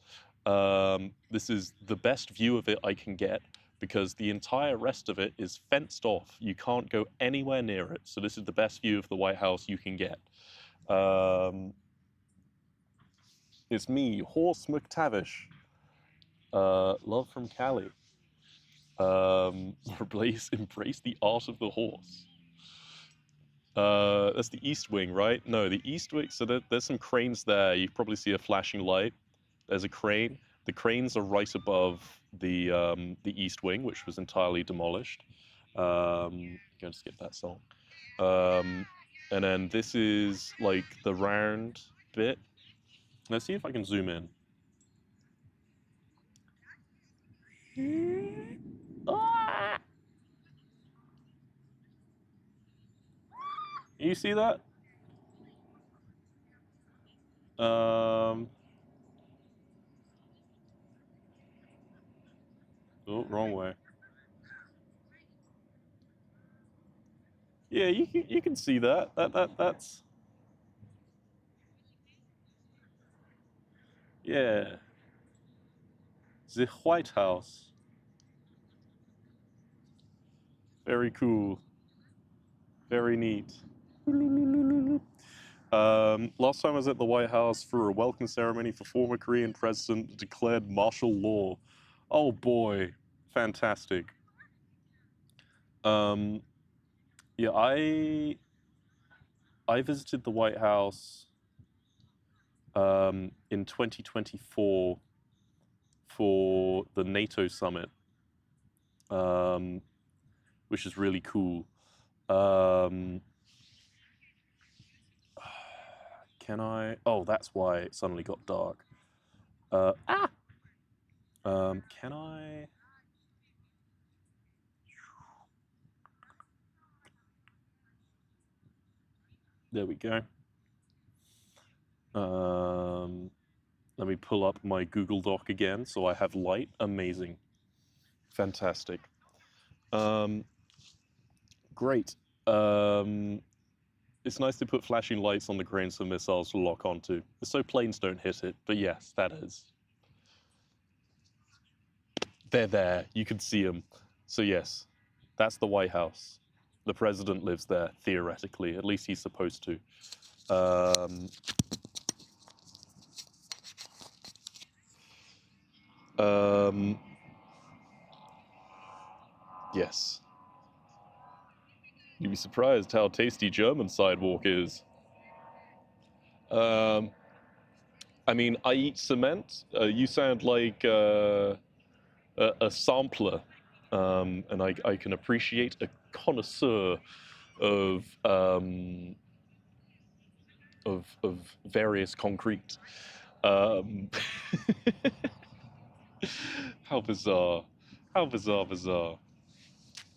This is the best view of it I can get because the entire rest of it is fenced off. You can't go anywhere near it. So this is the best view of the White House you can get. It's me, Horse McTavish. Love from Cali. Embrace the art of the horse. That's the East Wing, right? No, the East Wing. So there's some cranes there. You probably see a flashing light. There's a crane. The cranes are right above the East Wing, which was entirely demolished. Going to skip that song. And then this is like the round bit. Let's see if I can zoom in. Ah! You see that? Oh, wrong way. Yeah, you can see that. That's yeah. The White House. Very cool. Very neat. Last time I was at the White House for a welcome ceremony for former Korean president that declared martial law. Oh boy, fantastic. Yeah, I visited the White House in 2024 for the NATO summit, which is really cool. Can I? Oh, that's why it suddenly got dark. Can I? There we go. Let me pull up my Google Doc again so I have light. Amazing. Fantastic. Great. It's nice to put flashing lights on the grains for missiles to lock onto, so planes don't hit it. But yes, that is. They're there. You can see them. So yes, that's the White House. The president lives there, theoretically. At least he's supposed to. Yes. You'd be surprised how tasty German sidewalk is. I mean, I eat cement. You sound like a sampler, and I can appreciate a connoisseur of various concrete. How bizarre! How bizarre!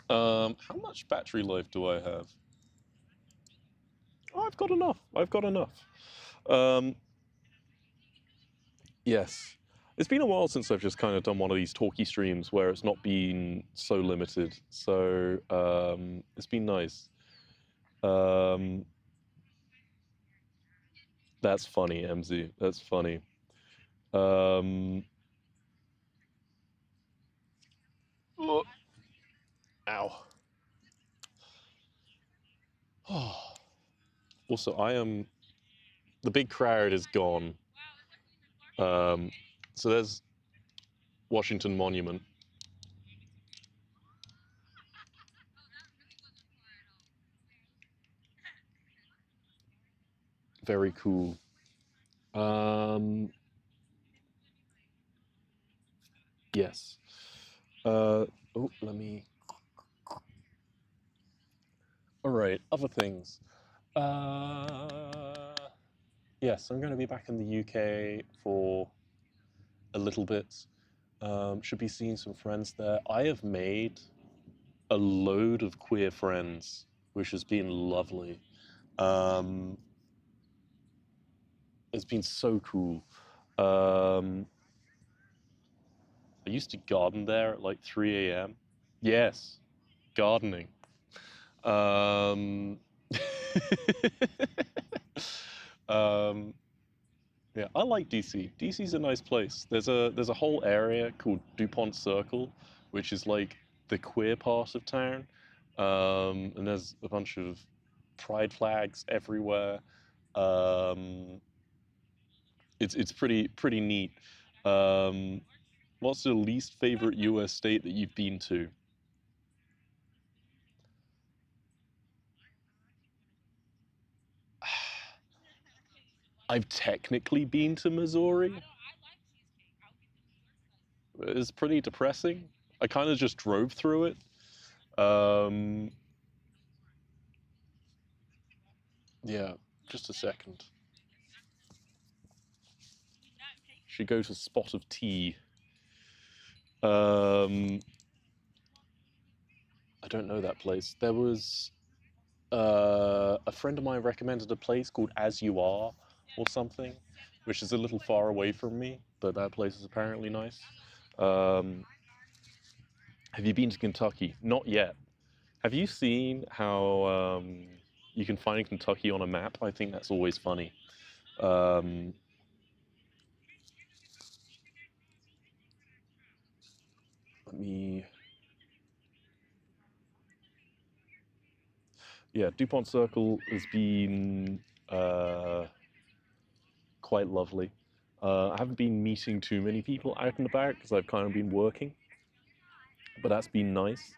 How much battery life do I have? Oh, I've got enough. I've got enough. Yes. It's been a while since I've just kind of done one of these talky streams where it's not been so limited. So it's been nice. That's funny, MZ. That's funny. Oh. Ow. Also, the big crowd is gone. So there's Washington Monument. Very cool. Yes. Oh, let me. All right, other things. Yes, I'm going to be back in the UK for a little bit. Should be seeing some friends there. I have made a load of queer friends, which has been lovely. It's been so cool. I used to garden there at like 3 a.m. Yes, gardening. Yeah, I like DC. DC's a nice place. There's a whole area called DuPont Circle, which is like the queer part of town, and there's a bunch of pride flags everywhere. It's pretty neat. What's the least favorite U.S. state that you've been to? I've technically been to Missouri. It's pretty depressing. I kind of just drove through it. Yeah, just a second. should go to Spot of Tea. I don't know that place. There was a friend of mine recommended a place called As You Are or something, which is a little far away from me, but that place is apparently nice. Have you been to Kentucky? Not yet. Have you seen how you can find Kentucky on a map? I think that's always funny. Let me... Yeah, DuPont Circle has been quite lovely. I haven't been meeting too many people out and about because I've kind of been working, but that's been nice.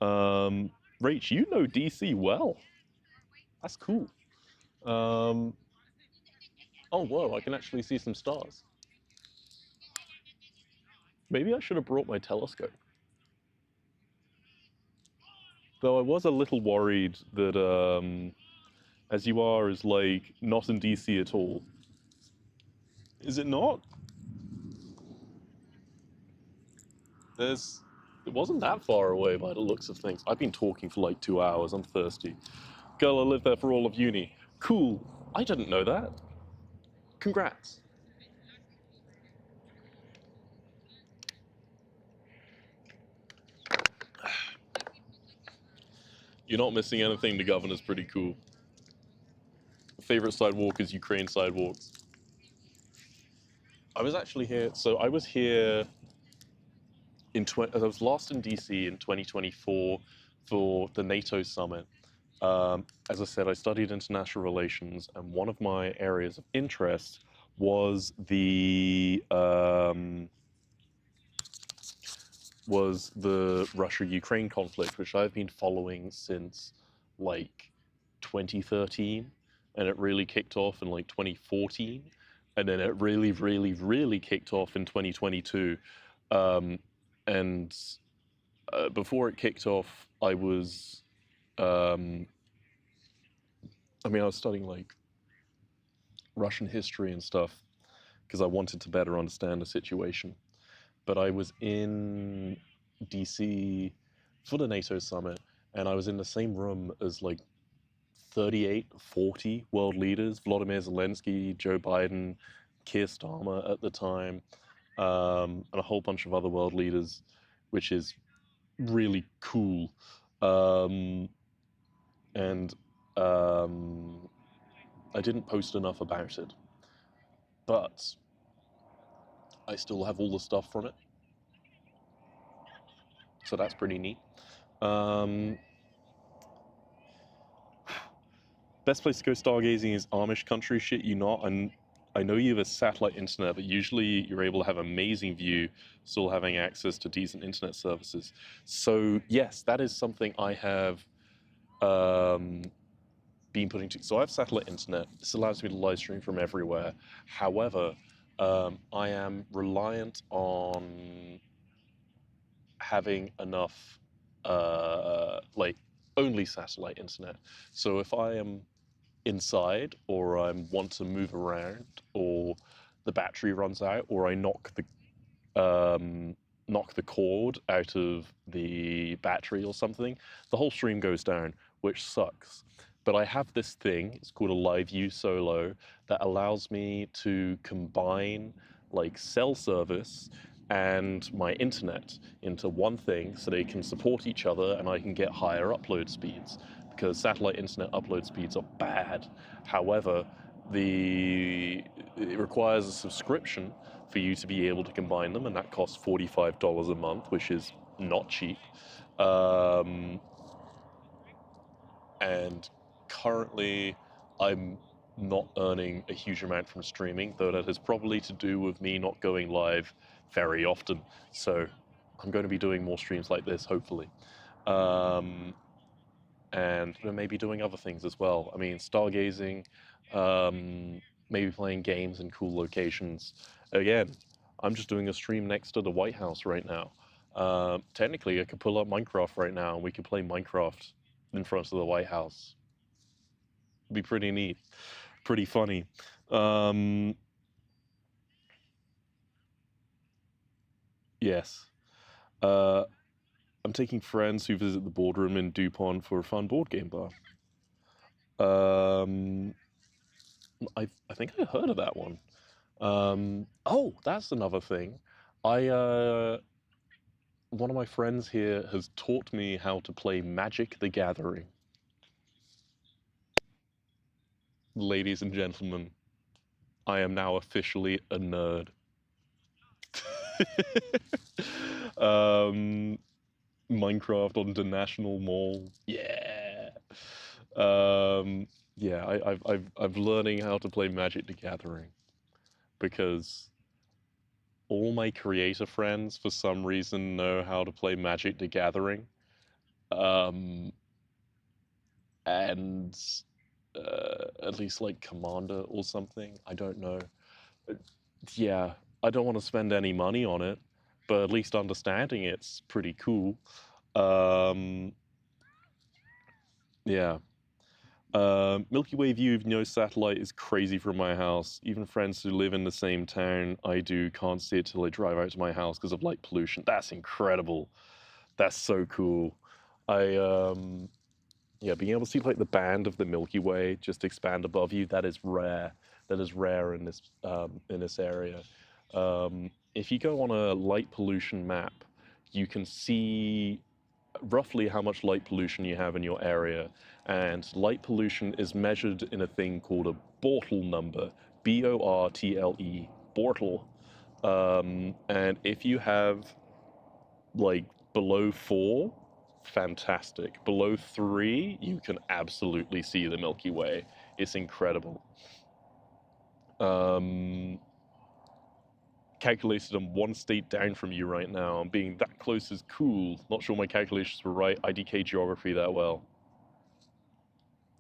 Rach, you know DC well. That's cool. Oh, whoa, I can actually see some stars. Maybe I should have brought my telescope. Though I was a little worried that As You Are is like not in DC at all. Is it not? It wasn't that far away by the looks of things. I've been talking for like 2 hours. I'm thirsty. Girl, I lived there for all of uni. Cool. I didn't know that. Congrats. You're not missing anything. The governor's pretty cool. Favorite sidewalk is Ukraine sidewalks. I was actually here. So I was here I was last in DC in 2024 for the NATO summit. As I said, I studied international relations, and one of my areas of interest was the Russia-Ukraine conflict, which I've been following since like 2013, and it really kicked off in like 2014, and then it really, really, really kicked off in 2022. And before it kicked off, I was studying like Russian history and stuff because I wanted to better understand the situation. But I was in DC for the NATO summit, and I was in the same room as like 38, 40 world leaders: Volodymyr Zelensky, Joe Biden, Keir Starmer at the time, and a whole bunch of other world leaders, which is really cool. And I didn't post enough about it, but I still have all the stuff from it, so that's pretty neat. Best place to go stargazing is Amish country, shit you not. And I know you have a satellite internet, but usually you're able to have amazing view, still having access to decent internet services. So yes, that is something I have been putting to. So I have satellite internet. This allows me to live stream from everywhere. However, I am reliant on having enough like only satellite internet. So if I am inside, or I want to move around, or the battery runs out, or I knock the cord out of the battery or something, the whole stream goes down, which sucks. But I have this thing, it's called a Live View Solo, that allows me to combine like cell service and my internet into one thing so they can support each other and I can get higher upload speeds, because satellite internet upload speeds are bad. However, it requires a subscription for you to be able to combine them, and that costs $45 a month, which is not cheap. And currently, I'm not earning a huge amount from streaming, though that is probably to do with me not going live very often. So I'm going to be doing more streams like this, hopefully. And maybe doing other things as well. I mean, stargazing, maybe playing games in cool locations. Again, I'm just doing a stream next to the White House right now. Technically, I could pull up Minecraft right now and we could play Minecraft in front of the White House. It'd be pretty neat, pretty funny. Yes. I'm taking friends who visit the boardroom in DuPont for a fun board game bar. I think I heard of that one. Oh, that's another thing. One of my friends here has taught me how to play Magic the Gathering. Ladies and gentlemen, I am now officially a nerd. Minecraft on the National Mall. Yeah. Yeah, I've learning how to play Magic the Gathering because all my creator friends for some reason know how to play Magic the Gathering. Um, and at least like Commander or something. I don't know. Uh, Yeah, I don't want to spend any money on it, but at least understanding it's pretty cool. Um, yeah. Milky Way view of no satellite is crazy from my house. Even friends who live in the same town I do can't see it till I drive out to my house because of light pollution. That's incredible. That's so cool. I Yeah, being able to see like the band of the Milky Way just expand above you, that is rare. That is rare in this area. If you go on a light pollution map, you can see roughly how much light pollution you have in your area. And light pollution is measured in a thing called a Bortle number, Bortle, Bortle. And if you have like below 4, fantastic. Below 3, you can absolutely see the Milky Way. It's incredible. Calculated I'm 1 state down from you right now. And being that close is cool. Not sure my calculations were right. IDK geography that well.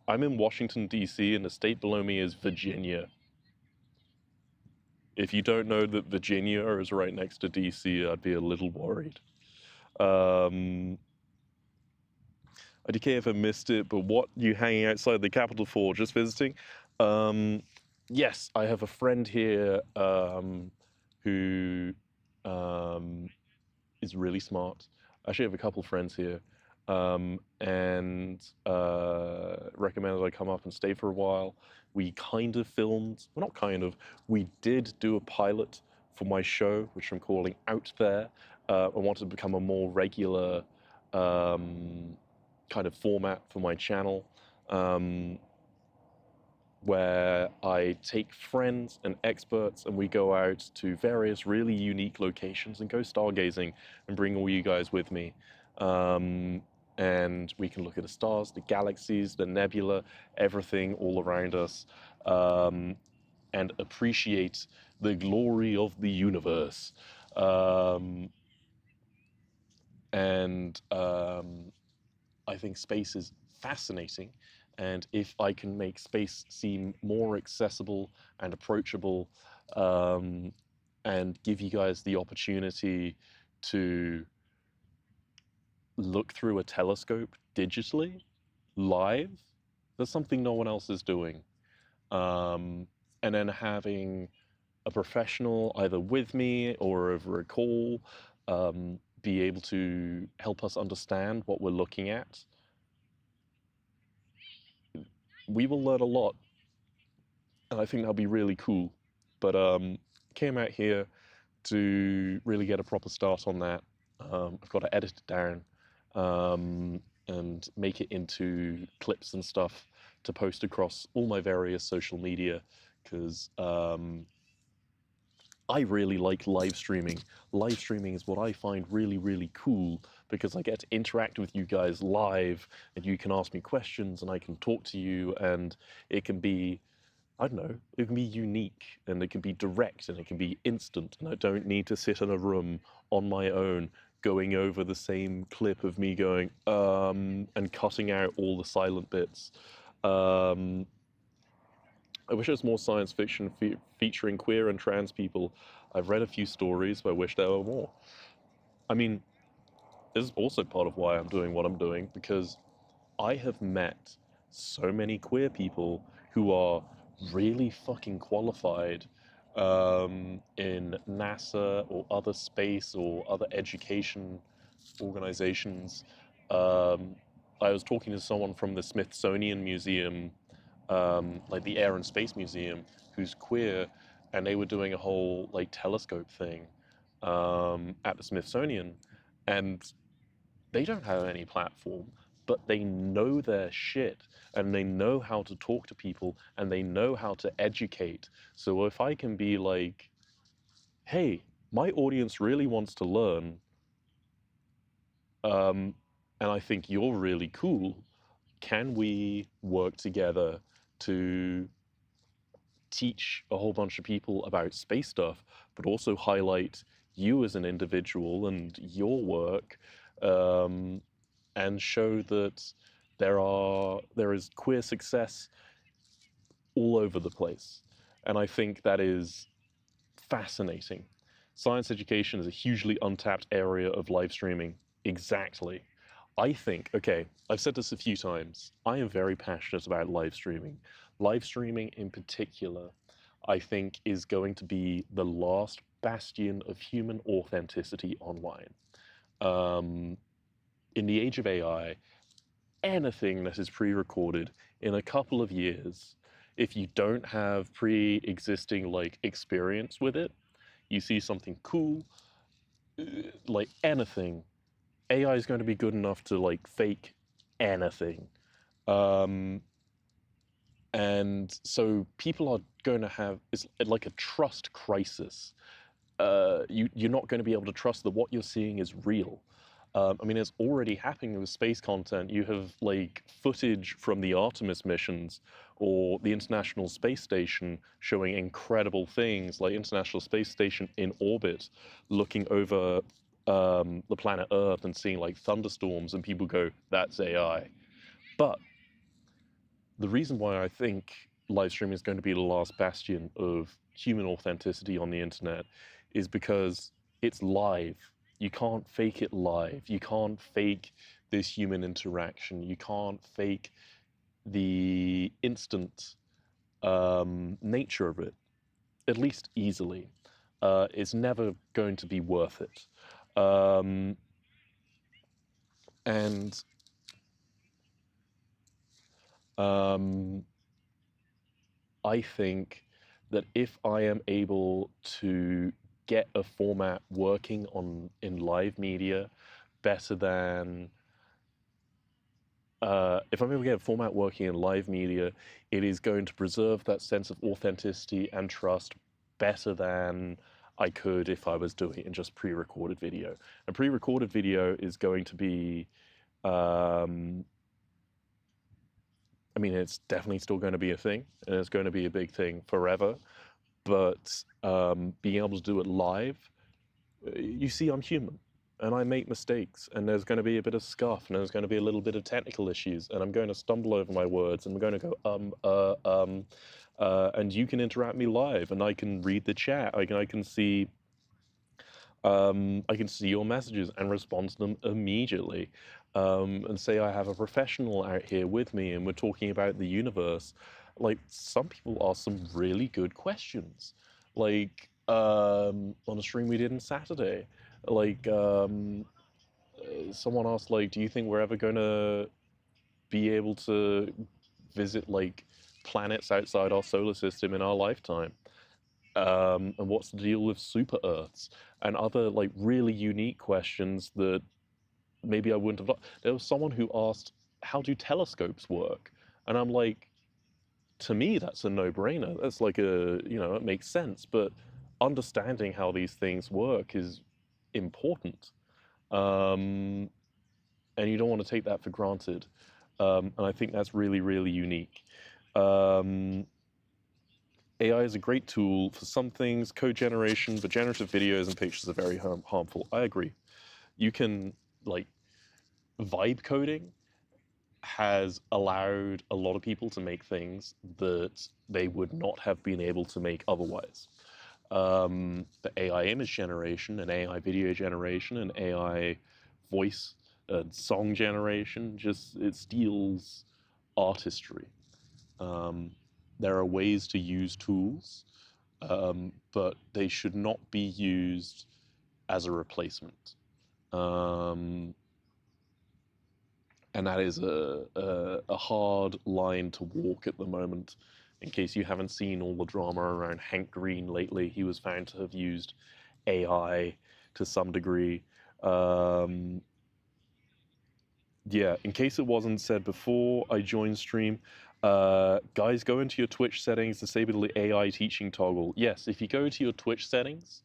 I'm in Washington, D.C., and the state below me is Virginia. If you don't know that Virginia is right next to D.C., I'd be a little worried. IDK if I missed it, but what you hanging outside the Capitol for? Just visiting? Yes, I have a friend here who is really smart. I actually have a couple friends here, and recommended I come up and stay for a while. We kind of filmed, well, not kind of, we did do a pilot for my show, which I'm calling Out There. I wanted to become a more regular kind of format for my channel. Where I take friends and experts and we go out to various really unique locations and go stargazing and bring all you guys with me. And we can look at the stars, the galaxies, the nebula, everything all around us, and appreciate the glory of the universe. I think space is fascinating. And if I can make space seem more accessible and approachable, and give you guys the opportunity to look through a telescope digitally, live, that's something no one else is doing. And then having a professional either with me or over a call be able to help us understand what we're looking at, we will learn a lot, and I think that'll be really cool. But came out here to really get a proper start on that. I've got to edit it down and make it into clips and stuff to post across all my various social media because I really like live streaming. Live streaming is what I find really, really cool because I get to interact with you guys live and you can ask me questions and I can talk to you and it can be, I don't know, it can be unique and it can be direct and it can be instant and I don't need to sit in a room on my own going over the same clip of me going, and cutting out all the silent bits. I wish there was more science fiction featuring queer and trans people. I've read a few stories, but I wish there were more. I mean, this is also part of why I'm doing what I'm doing, because I have met so many queer people who are really fucking qualified, in NASA or other space or other education organizations. I was talking to someone from the Smithsonian Museum, like the Air and Space Museum, who's queer, and they were doing a whole like telescope thing at the Smithsonian, and they don't have any platform, but they know their shit, and they know how to talk to people, and they know how to educate. So if I can be like, hey, my audience really wants to learn, and I think you're really cool, can we work together to teach a whole bunch of people about space stuff, but also highlight you as an individual and your work, um, and show that there is queer success all over the place. And I think that is fascinating. Science education is a hugely untapped area of live streaming. Exactly. I think, okay, I've said this a few times, I am very passionate about live streaming. Live streaming in particular, I think, is going to be the last bastion of human authenticity online. In the age of AI, anything that is pre-recorded in a couple of years, if you don't have pre-existing like experience with it, you see something cool, like anything, AI is going to be good enough to like fake anything. Um, and so people are going to have, it's like a trust crisis. You're not going to be able to trust that what you're seeing is real. I mean, it's already happening with space content. You have like footage from the Artemis missions or the International Space Station showing incredible things, like International Space Station in orbit, looking over the planet Earth and seeing like thunderstorms, and people go, "That's AI." But the reason why I think live streaming is going to be the last bastion of human authenticity on the internet is because it's live. You can't fake it live. You can't fake this human interaction. You can't fake the instant nature of it, at least easily. It's never going to be worth it. Um, and um, I think that if I am able to get a format working in live media better than if I'm able to get a format working in live media, it is going to preserve that sense of authenticity and trust better than I could if I was doing it in just pre-recorded video. And pre-recorded video is going to be, I mean, it's definitely still going to be a thing, and it's going to be a big thing forever. But being able to do it live, you see, I'm human, and I make mistakes, and there's going to be a bit of scuff, and there's going to be a little bit of technical issues, and I'm going to stumble over my words, and I'm going to go, and you can interact me live, and I can read the chat, I can see your messages and respond to them immediately. And say I have a professional out here with me and we're talking about the universe. Like, some people ask some really good questions. Like, on a stream we did on Saturday, like, someone asked, like, do you think we're ever going to be able to visit, like, planets outside our solar system in our lifetime? And what's the deal with super Earths and other like really unique questions that maybe I wouldn't have. There was someone who asked, "How do telescopes work?" And I'm like, to me, that's a no-brainer. That's like it makes sense. But understanding how these things work is important, and you don't want to take that for granted. And I think that's really, really unique. Um, AI is a great tool for some things, code generation, but generative videos and pictures are very harmful. I agree. You can, like, vibe coding has allowed a lot of people to make things that they would not have been able to make otherwise. The AI image generation and AI video generation and AI voice and song generation, just it steals artistry. There are ways to use tools but they should not be used as a replacement. And that is a hard line to walk at the moment. In case you haven't seen all the drama around Hank Green lately, he was found to have used AI to some degree. Yeah, in case it wasn't said before I joined stream, guys, go into your Twitch settings, disable the AI teaching toggle. Yes, if you go to your Twitch settings,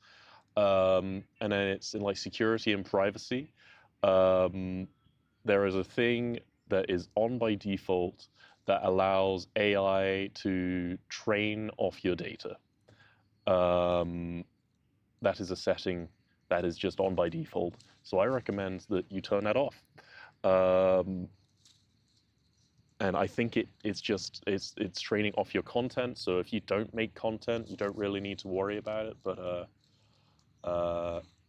and then it's in like security and privacy, there is a thing that is on by default that allows AI to train off your data. That is a setting that is just on by default. So I recommend that you turn that off. And I think it's training off your content. So if you don't make content, you don't really need to worry about it. But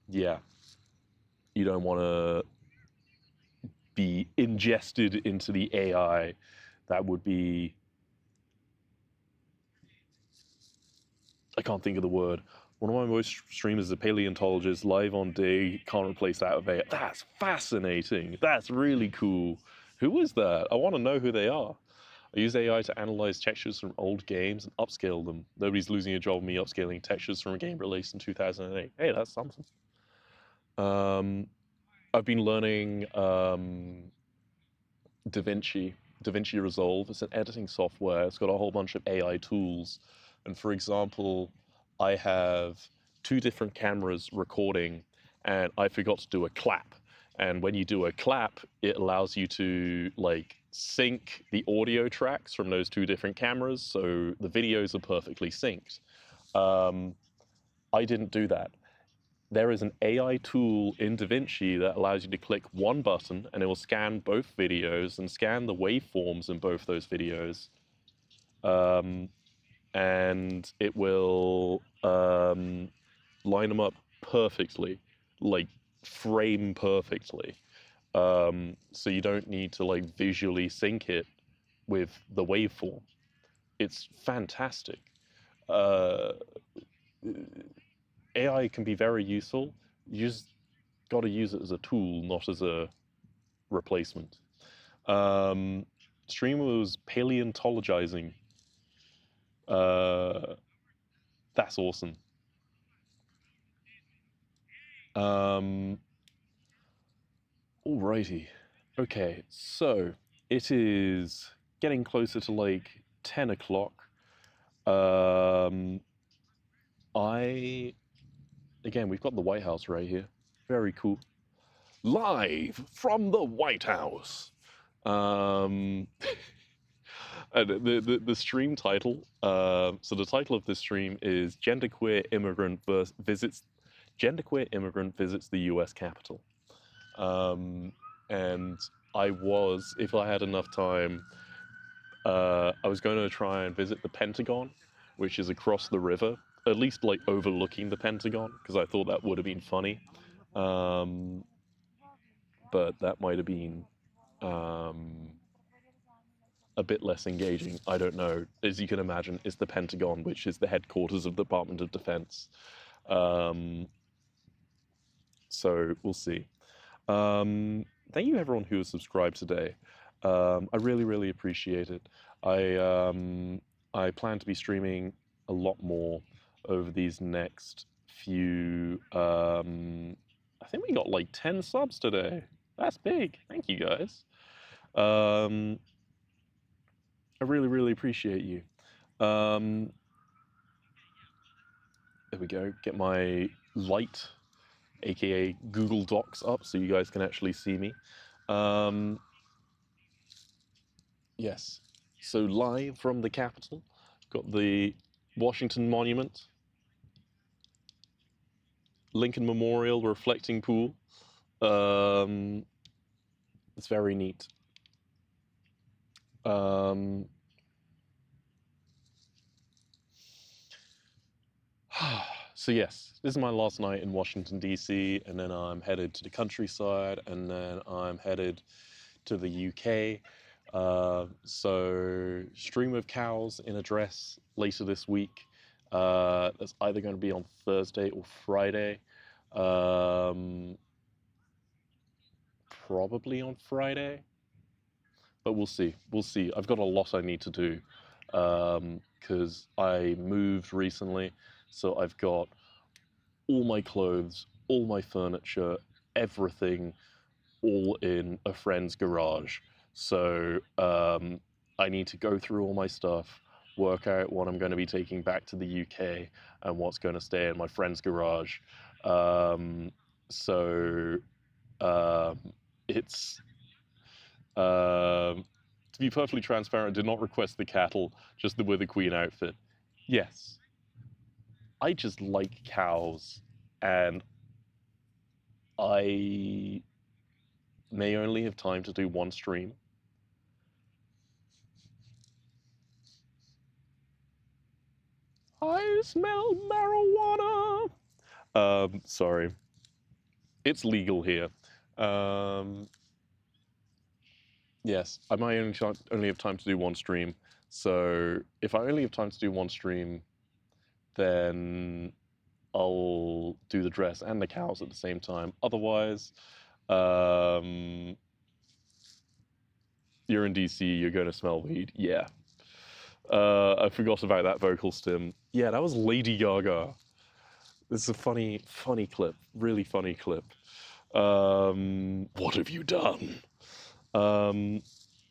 yeah, you don't want to be ingested into the AI. That would be, I can't think of the word. One of my most streamers is a paleontologist, live on day, can't replace that with AI. That's fascinating. That's really cool. Who is that? I want to know who they are. I use AI to analyze textures from old games and upscale them. Nobody's losing a job with me upscaling textures from a game released in 2008. Hey, that's something. I've been learning DaVinci Resolve. It's an editing software. It's got a whole bunch of AI tools. And for example, I have 2 different cameras recording, and I forgot to do a clap. And when you do a clap, it allows you to like sync the audio tracks from those 2 different cameras, so the videos are perfectly synced. I didn't do that. There is an AI tool in DaVinci that allows you to click one button and it will scan both videos and scan the waveforms in both those videos. And it will line them up perfectly, like frame perfectly. So you don't need to like visually sync it with the waveform. It's fantastic. AI can be very useful. You just got to use it as a tool, not as a replacement. Streamer was paleontologizing. That's awesome. Alrighty. Okay, so it is getting closer to like 10 o'clock. Again, we've got the White House right here. Very cool. Live from the White House. And the stream title. So the title of this stream is Genderqueer Immigrant visits the U.S. Capitol. And I was, if I had enough time, I was going to try and visit the Pentagon, which is across the river, at least like overlooking the Pentagon, because I thought that would have been funny. But that might have been a bit less engaging. I don't know. As you can imagine, it's the Pentagon, which is the headquarters of the Department of Defense. So we'll see. Thank you everyone who has subscribed today. I really, really appreciate it. I plan to be streaming a lot more over these next few. I think we got like 10 subs today. That's big. Thank you guys. I really, really appreciate you. There we go. Get my light, aka Google Docs, up so you guys can actually see me. Yes. So live from the Capitol, got the Washington Monument, Lincoln Memorial reflecting pool. It's very neat. So yes, this is my last night in Washington, D.C., and then I'm headed to the countryside, and then I'm headed to the UK. So stream of cows in a dress later this week. That's either going to be on Thursday or Friday. Probably on Friday, but we'll see. We'll see. I've got a lot I need to do because I moved recently, so I've got all my clothes, all my furniture, everything, all in a friend's garage. So I need to go through all my stuff, work out what I'm going to be taking back to the UK and what's going to stay in my friend's garage. So it's to be perfectly transparent, did not request the cattle, just the Wither Queen outfit. Yes, I just like cows, and I may only have time to do one stream. I smell marijuana. Sorry. It's legal here. Yes, I might only have time to do one stream. So if I only have time to do one stream, then I'll do the dress and the cows at the same time. Otherwise, you're in DC, you're going to smell weed. Yeah. I forgot about that vocal stim. Yeah, that was Lady Gaga. This is a funny clip. Really funny clip. What have you done?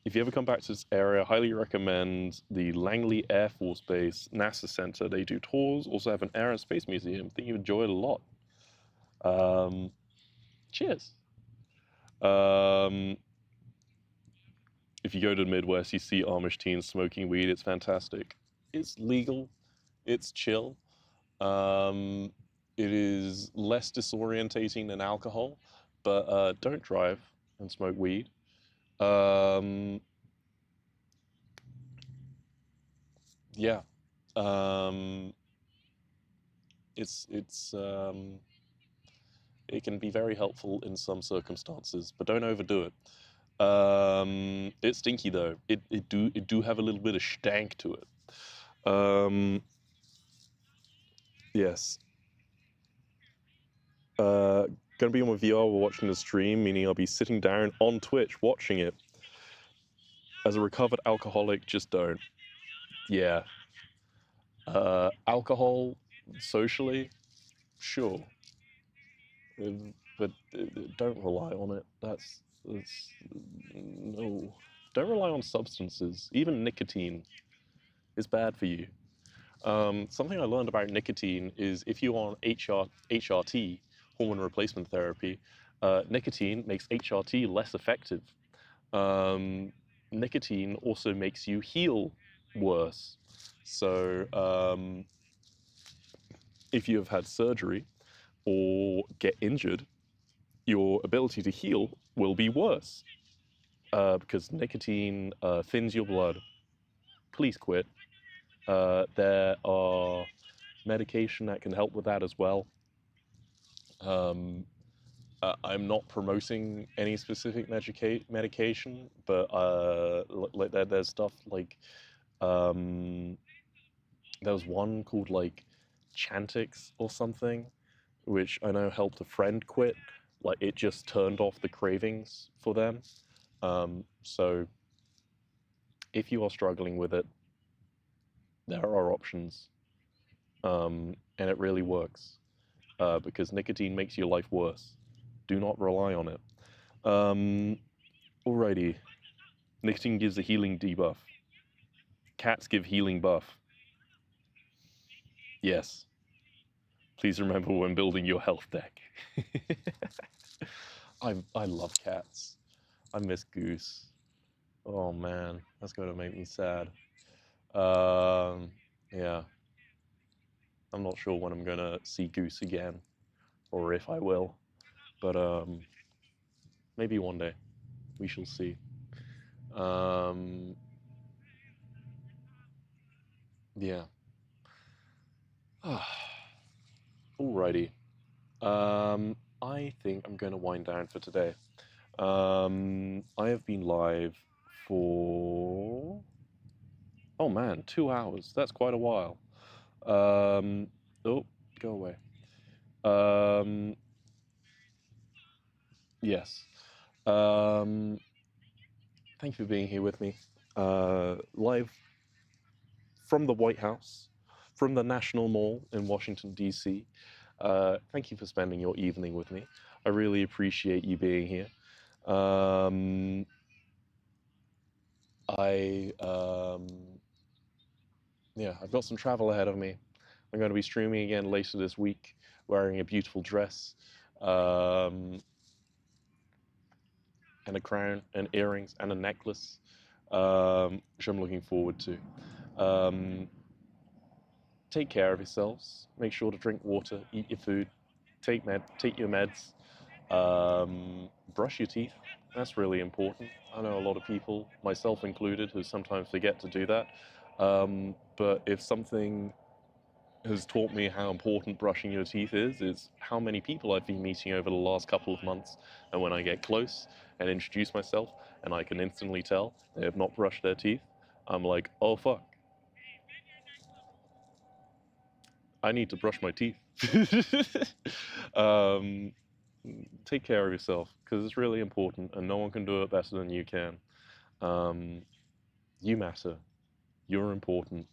If you ever come back to this area, I highly recommend the Langley Air Force Base NASA Center. They do tours, also have an air and space museum. I think you enjoy it a lot. Cheers. If you go to the Midwest, you see Amish teens smoking weed. It's fantastic. It's legal. It's chill. It is less disorientating than alcohol, but don't drive and smoke weed. Yeah. It can be very helpful in some circumstances, but don't overdo it. It's stinky though. It do have a little bit of stank to it. Yes. Gonna be on my VR while watching the stream, meaning I'll be sitting down on Twitch watching it. As a recovered alcoholic, just don't. Yeah. Alcohol, socially, sure. But don't rely on it. That's no. Don't rely on substances. Even nicotine is bad for you. Something I learned about nicotine is if you're on HRT, hormone replacement therapy, nicotine makes HRT less effective. Nicotine also makes you heal worse. So if you have had surgery or get injured, your ability to heal will be worse because nicotine thins your blood. Please quit. There are medication that can help with that as well. I'm not promoting any specific medication, but there's stuff like there was one called like Chantix or something, which I know helped a friend quit. Like it just turned off the cravings for them. So if you are struggling with it, there are options, and it really works because nicotine makes your life worse. Do not rely on it. Alrighty. Nicotine gives a healing debuff. Cats give healing buff. Yes. Please remember when building your health deck. I love cats. I miss Goose. Oh man, that's gonna make me sad. Yeah. I'm not sure when I'm gonna see Goose again, or if I will, but maybe one day. We shall see. Yeah. Alrighty. I think I'm going to wind down for today. I have been live for, oh man, 2 hours. That's quite a while. Oh, go away. Yes. Thank you for being here with me. Live from the White House, from the National Mall in Washington, D.C. Thank you for spending your evening with me. I really appreciate you being here. Yeah, I've got some travel ahead of me. I'm going to be streaming again later this week, wearing a beautiful dress, and a crown, and earrings, and a necklace, which I'm looking forward to. Take care of yourselves. Make sure to drink water, eat your food, take your meds, brush your teeth. That's really important. I know a lot of people, myself included, who sometimes forget to do that. But if something has taught me how important brushing your teeth is how many people I've been meeting over the last couple of months, and when I get close and introduce myself, and I can instantly tell they have not brushed their teeth, I'm like, oh fuck, I need to brush my teeth. Take care of yourself, because it's really important, and no one can do it better than you can. You matter. You're important.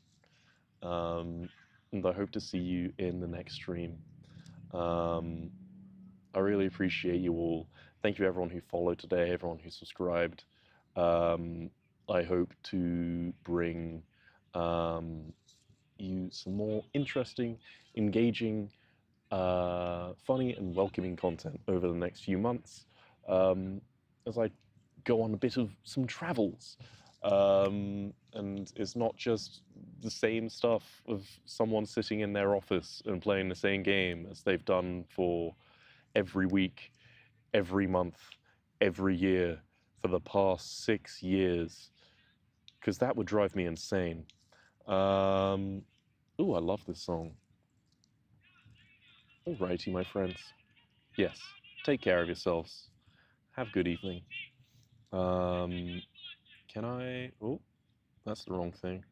And I hope to see you in the next stream. I really appreciate you all. Thank you everyone who followed today, everyone who subscribed. I hope to bring you some more interesting, engaging, funny and welcoming content over the next few months, as I go on a bit of some travels. And it's not just the same stuff of someone sitting in their office and playing the same game as they've done for every week, every month, every year for the past 6 years, because that would drive me insane. Ooh, I love this song. Alrighty, my friends. Yes, take care of yourselves. Have a good evening. Can I? Oh, that's the wrong thing.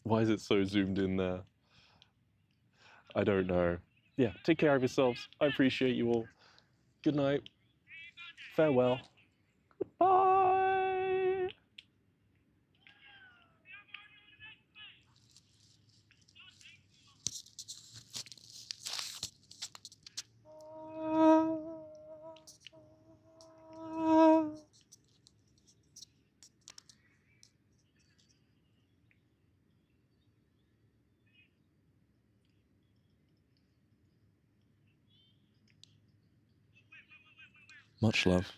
Why is it so zoomed in there? I don't know. Yeah, take care of yourselves. I appreciate you all. Good night. Farewell. Bye. Much love.